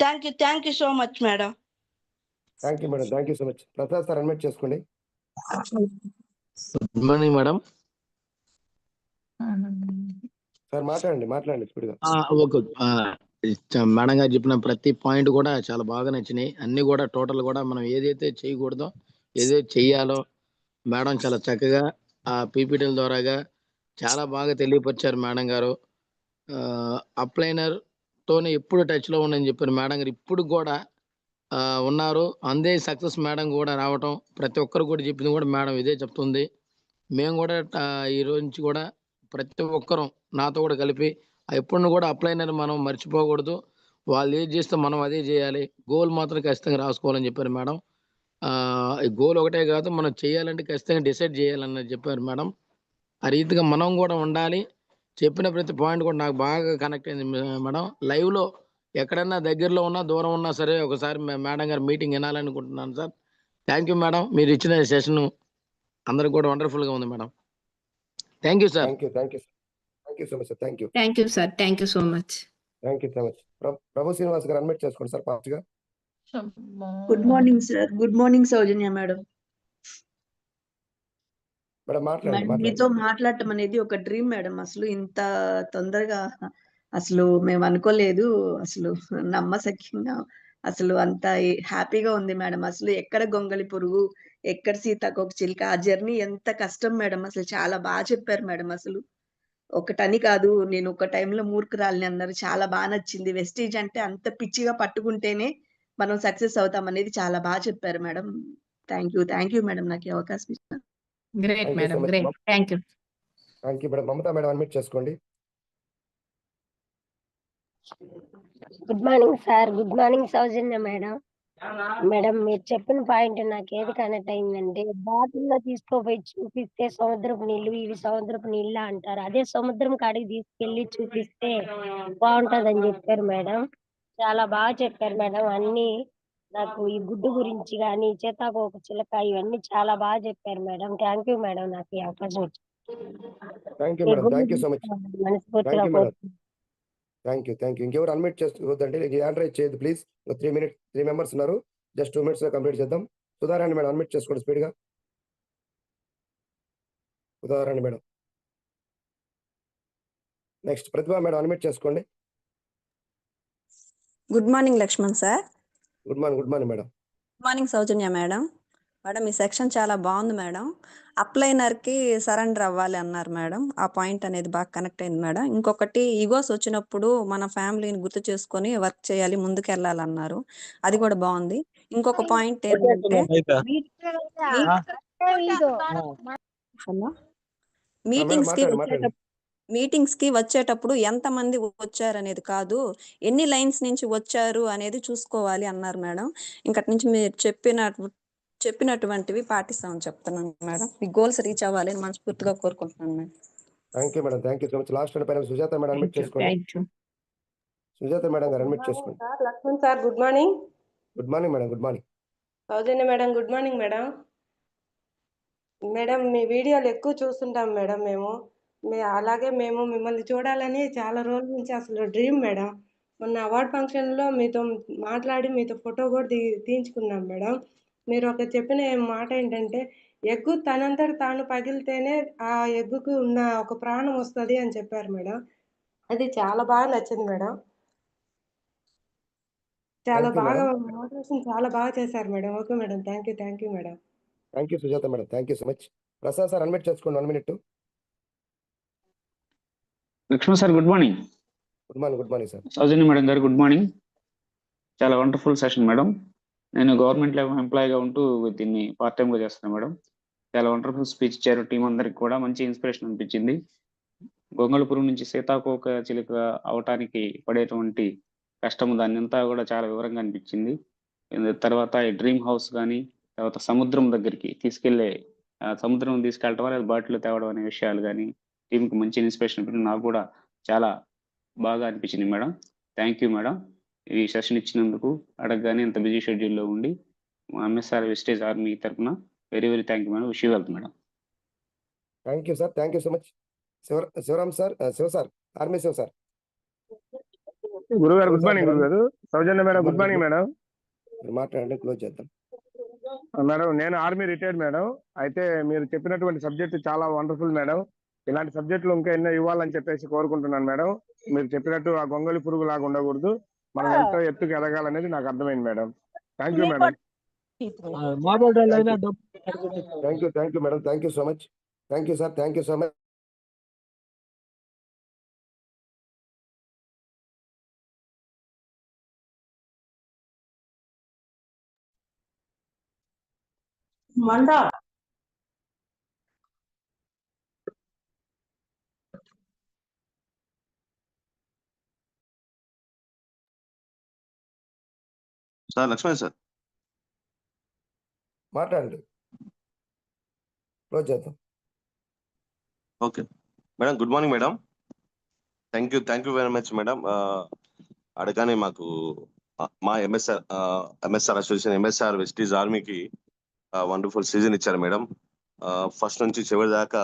Thank you so much madam. Thank you madam. Thank you so much. Prasad sir unmute చేసుకోండి. Good morning madam. సార్ మాట్లాడండి స్పీడ్ గా. ఓకే. మేడం గారు చెప్పిన ప్రతి పాయింట్ కూడా చాలా బాగా నచ్చినాయి. అన్ని కూడా టోటల్ కూడా మనం ఏదైతే చేయకూడదో ఏదైతే చెయ్యాలో మేడం చాలా చక్కగా ఆ పీపీటీల ద్వారాగా చాలా బాగా తెలియపరిచారు మేడం గారు. అప్లైనర్ తోనే ఎప్పుడు టచ్ లో ఉండని చెప్పారు మేడం గారు. ఇప్పుడు కూడా ఉన్నారు. అందే సక్సెస్ మేడం కూడా రావటం ప్రతి ఒక్కరు కూడా చెప్పింది కూడా మేడం ఇదే చెప్తుంది. మేము కూడా ఈ రోజు నుంచి కూడా ప్రతి ఒక్కరం నాతో కూడా కలిపి ఎప్పుడు కూడా అప్లైనర్ మనం మర్చిపోకూడదు. వాళ్ళు ఏది చేస్తే మనం అదే చేయాలి. గోల్ మాత్రం ఖచ్చితంగా రాసుకోవాలని చెప్పారు మేడం. ఈ గోల్ ఒకటే కాదు, మనం చేయాలంటే ఖచ్చితంగా డిసైడ్ చేయాలన్నది చెప్పారు మేడం. ఆ రీతిగా మనం కూడా ఉండాలి. చెప్పిన ప్రతి పాయింట్ కూడా నాకు బాగా కనెక్ట్ అయింది మేడం. లైవ్ లో ఎక్కడన్నా దగ్గరలో ఉన్నా దూరం ఉన్నా సరే ఒకసారి మేడం గారు మీటింగ్ వినాలనుకుంటున్నాను సార్. Thank you madam. మీరు ఇచ్చిన సెషన్ అందరికి కూడా వండర్ఫుల్ గా ఉంది madam. Thank you sir. Thank you so much sir. Thank you sir. Thank you so much. Thank you so much. Prabhu Srinivas గారు అన్మిట్ చేసుకోండి సార్ ఫాస్ట్ గా. Good morning sir. Good morning Soujanya madam. Madam మాట్లాడండి. మీతో మాట్లాడటం అనేది ఒక డ్రీమ్ మేడం. అసలు ఇంత తొందరగా అసలు మేము అనుకోలేదు. అసలు నమ్మశక్యంగా అసలు అంత హ్యాపీగా ఉంది మేడం. అసలు ఎక్కడ గొంగళి పురుగు, ఎక్కడ సీతాకోక చిలుక, ఆ జర్నీ ఎంత కష్టం మేడం. అసలు చాలా బాగా చెప్పారు మేడం. అసలు ఒకటని కాదు, నేను ఒక టైంలో మూర్ఖురాలిని అన్నారు. చాలా నచ్చింది. వెస్టీజ్ అంటే అంత పిచ్చిగా పట్టుకుంటేనే మనం సక్సెస్ అవుతామనేది చాలా చెప్పారు మేడం. థ్యాంక్ యూ మేడం నాకు ఈ అవకాశం ఇచ్చినందుకు. Great thank you so madam, much. Great. Thank you. Thank you madam. Mamata madam admit చేసుకోండి. Good morning sir. Good morning Soujanya madam. Madam మీరు చెప్పిన పాయింట్ నాకు ఏది కనెక్ట్ అయిందంటే, బాటిల్లో తీసుకోపోయి చూపిస్తే సముద్రపు నీళ్లు, ఇవి సముద్రపు నీళ్ళ అంటారు. అదే సముద్రం కాడికి తీసుకెళ్లి చూపిస్తే బాగుంటదని చెప్పారు మేడం. చాలా బాగా చెప్పారు మేడం. అన్ని నాకు ఈ గుడ్డు గురించి కానీ, చేతాకోక చిలక ఇవన్నీ చాలా బాగా చెప్పారు మేడం. థ్యాంక్ యూ మేడం నాకు ఈ అవకాశం ఇచ్చారు. థ్యాంక్ యూ మీ madam. Good thank you so much. మనస్ఫూర్తిగా థ్యాంక్ యూ మేడం. కోరుకుంటున్నాను. Thank you. ఇంకెవరు అన్మిట్ చేసుకోవద్దండి. హ్యాండ్ రైజ్ చేయదు ప్లీజ్. 3 మెంబర్స్ ఉన్నారు. జస్ట్ 2 minutes లో కంప్లీట్ చేద్దాం. సుధారాణి మేడం అన్మిట్ చేసుకోండి స్పీడ్గా. Sudharani madam. Next Pratibha madam అన్మిట్ చేసుకోండి. Good morning Lakshman sir. Good morning madam. Good morning Soujanya madam. Madam ఈ సెక్షన్ చాలా బాగుంది మేడం. అప్లైనర్కి సరెండర్ అవ్వాలి అన్నారు మేడం. ఆ పాయింట్ అనేది బాగా కనెక్ట్ అయింది మేడం. ఇంకొకటి ఈగోస్ వచ్చినప్పుడు మన ఫ్యామిలీని గుర్తు చేసుకొని వర్క్ చేయాలి, ముందుకు వెళ్ళాలన్నారు. అది కూడా బాగుంది. ఇంకొక పాయింట్ ఏంటంటే హలో, మీటింగ్స్ కి వచ్చేటప్పుడు ఎంతమంది వచ్చారనేది కాదు, ఎన్ని లైన్స్ నుంచి వచ్చారు అనేది చూసుకోవాలి అన్నారు మేడం. ఇంకటి నుంచి మీరు చెప్పినటువంటివి పాటిస్తామని చెప్తున్నాను మేడం. మీ గోల్స్ రీచ్ అవ్వాలి అని మనస్ఫూర్తిగా కోరుకుంటున్నాను madam. Thank you madam. Thank you so much. Last పైన సుజాత మేడం అడ్మిట్ చేసుకోండి. సుజాత మేడం గారు అడ్మిట్ చేసుకోండి. Lakshman sir good morning. Good morning madam. Good morning. Soujanya madam good morning madam. Madam మీ వీడియోలు ఎక్కువ చూస్తుంటాం మేడం. అలాగే మేము మిమ్మల్ని చూడాలని చాలా రోజుల నుంచి అసలు డ్రీమ్ మేడం. మొన్న అవార్డ్ ఫంక్షన్లో మీతో మాట్లాడి మీతో ఫోటో కూడా తీయించుకున్నాం మేడం. మీరు చెప్పిన మాట ఏంటంటే, ఎగ్గు తనంతట తాను పగిలితేనే ఆ ఎగ్గుకు ఉన్న ఒక ప్రాణం వస్తుంది అని చెప్పారు మేడం. అది చాలా బాగా నచ్చింది మేడం. చాలా బాగా మోటివేషన్ చాలా బాగా చేశారు madam. Okay madam. Thank you madam. Thank you Sujatha madam. Thank you so much. Prasad sir unmute చేసుకోండి. 1 minute. Lakshman sir good morning. Good morning sir. Soujanya madam గారు గుడ్ మార్నింగ్. చాలా వండర్ఫుల్ సెషన్ మేడం. నేను గవర్నమెంట్ ఎంప్లాయీగా ఉంటూ దీన్ని పార్ట్ టైంగా చేస్తున్నాను మేడం. చాలా వండర్ఫుల్ స్పీచ్ ఇచ్చారు. టీం అందరికి కూడా మంచి ఇన్స్పిరేషన్ అనిపించింది. గొంగళపురం నుంచి సీతాకోక చిలుక అవటానికి పడేటువంటి కష్టం దాన్ని అంతా కూడా చాలా వివరంగా అనిపించింది. తర్వాత ఈ డ్రీమ్ హౌస్ కానీ, తర్వాత సముద్రం దగ్గరికి సముద్రం తీసుకెళ్ళటం అనేది బాటిల్లో తేవడం అనే విషయాలు కానీ టీంకి మంచి ఇన్స్పిరేషన్ అనిపించింది. నాకు కూడా చాలా బాగా అనిపించింది మేడం. Thank you madam. ఈ సెషన్ ఇచ్చినందుకు, అడగగానే ఇంత బిజీ షెడ్యూల్లో ఉండి మా ఎంఎస్ఆర్ వెస్టేజ్ ఆర్మీ తరఫున very thank you madam. Wish you wealth madam. Thank you sir. Thank you so much. Shivaram sir, army Shiva sir. గురుగారు గుడ్ మార్నింగ్. గురుగారు Soujanya madam good morning madam. మాట్లాడండి, క్లోజ్ చేద్దాం మేడం. నేను ఆర్మీ రిటైర్డ్ మేడం. అయితే మీరు చెప్పినటువంటి సబ్జెక్ట్ చాలా వండర్ఫుల్ మేడం. ఇలాంటి సబ్జెక్టులు ఇంకా ఎన్నో ఇవ్వాలని చెప్పేసి కోరుకుంటున్నాను మేడం. మీరు చెప్పినట్టు ఆ గొంగళి పురుగు లాగా ఉండకూడదు, మనం ఎంతో ఎత్తుకు ఎదగాలనేది నాకు అర్థమైంది madam. Thank you madam. Thank you madam. Thank you so much. Thank you sir. Thank you so much. Manda sir Lakshman sir మాట్లాడండి, క్లోజ్ చేద్దాం. Okay madam. Good morning madam. Thank you very much madam. అడగానే మాకు మా ఎంఎస్ఆర్ అసోసియేషన్ ఎంఎస్ఆర్ వెస్టీజ్ ఆర్మీకి వండర్ఫుల్ సీజన్ ఇచ్చారు మేడం. ఫస్ట్ నుంచి చివరి దాకా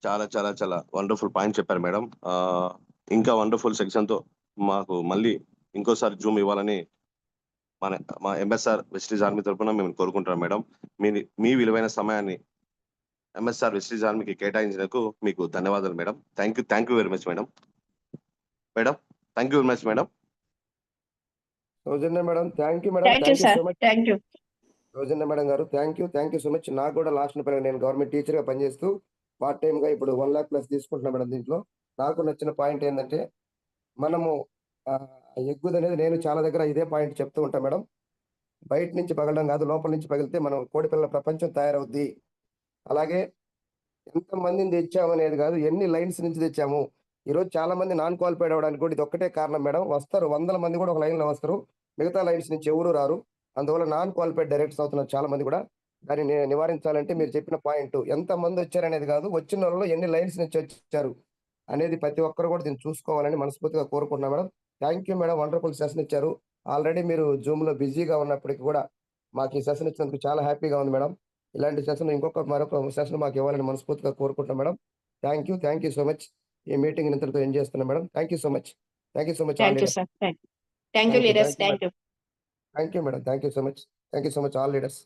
చాలా చాలా చాలా వండర్ఫుల్ పాయింట్ చెప్పారు మేడం. ఇంకా వండర్ఫుల్ సెక్షన్తో మాకు మళ్ళీ ఇంకోసారి జూమ్ ఇవ్వాలని మా ఎంఎస్ఆర్ వెస్టీజ్ ఆర్మీ తరఫున మేము కోరుకుంటున్నాం మేడం. మీ విలువైన సమయాన్ని ఎంఎస్ఆర్ వెస్టీజ్ ఆర్మీకి కేటాయించినందుకు మీకు ధన్యవాదాలు madam. Thank you very much madam. Thank you very much madam. Soujanya madam thank you madam. Thank you so much. Thank you Soujanya madam గారు థ్యాంక్ యూ సో మచ్. నాకు కూడా లాస్ట్ నేను గవర్నమెంట్ టీచర్గా పనిచేస్తూ పార్ట్ టైమ్‌గా ఇప్పుడు 1,00,000 ప్లస్ తీసుకుంటున్నా మేడం దీంట్లో. నాకు నచ్చిన పాయింట్ ఏందంటే, మనము ఎగ్గుదనేది నేను చాలా దగ్గర ఇదే పాయింట్ చెప్తూ ఉంటా మేడం. బయట నుంచి పగలడం కాదు, లోపల నుంచి పగిలితే మనం కోడిపిల్లల ప్రపంచం తయారవుద్ది. అలాగే ఎంతమందిని తెచ్చామనేది కాదు, ఎన్ని లైన్స్ నుంచి తెచ్చాము. ఈరోజు చాలా మంది నాన్ క్వాలిఫైడ్ అవ్వడానికి కూడా ఇదొక్కటే కారణం మేడం. వస్తారు, వందల మంది కూడా ఒక లైన్‌లో వస్తారు. మిగతా లైన్స్ నుంచి ఎవరు రారు. అందువల్ల నాన్ క్వాలిఫైడ్ డైరెక్టర్స్ అవుతున్నారు చాలా మంది కూడా. దాన్ని నివారించాలంటే మీరు చెప్పిన పాయింట్ ఎంతమంది వచ్చారనేది కాదు, వచ్చినోళ్ళలో ఎన్ని లైన్స్ నుంచి వచ్చారు అనేది ప్రతి ఒక్కరు కూడా దీన్ని చూసుకోవాలని మనస్ఫూర్తిగా కోరుకుంటున్నా madam. Thank you madam. Wonderful session ఇచ్చారు. ఆల్రెడీ మీరు జూమ్‌లో బిజీగా ఉన్నప్పటికి కూడా మాకు ఈ సెషన్ ఇచ్చినందుకు చాలా హ్యాపీగా ఉంది మేడం. ఇలాంటి సెషన్ మరొక సెషన్ మాకు ఇవ్వాలని మనస్ఫూర్తిగా కోరుకుంటున్నాం madam. Thank you so much. ఈ మీటింగ్ ఇంతటితో ఎండ్ చేస్తున్నాం madam. Thank you so much. Thank you so much all thank you leaders. Sir. Thank you leaders. Thank you madam. Thank you so much. Thank you so much all leaders.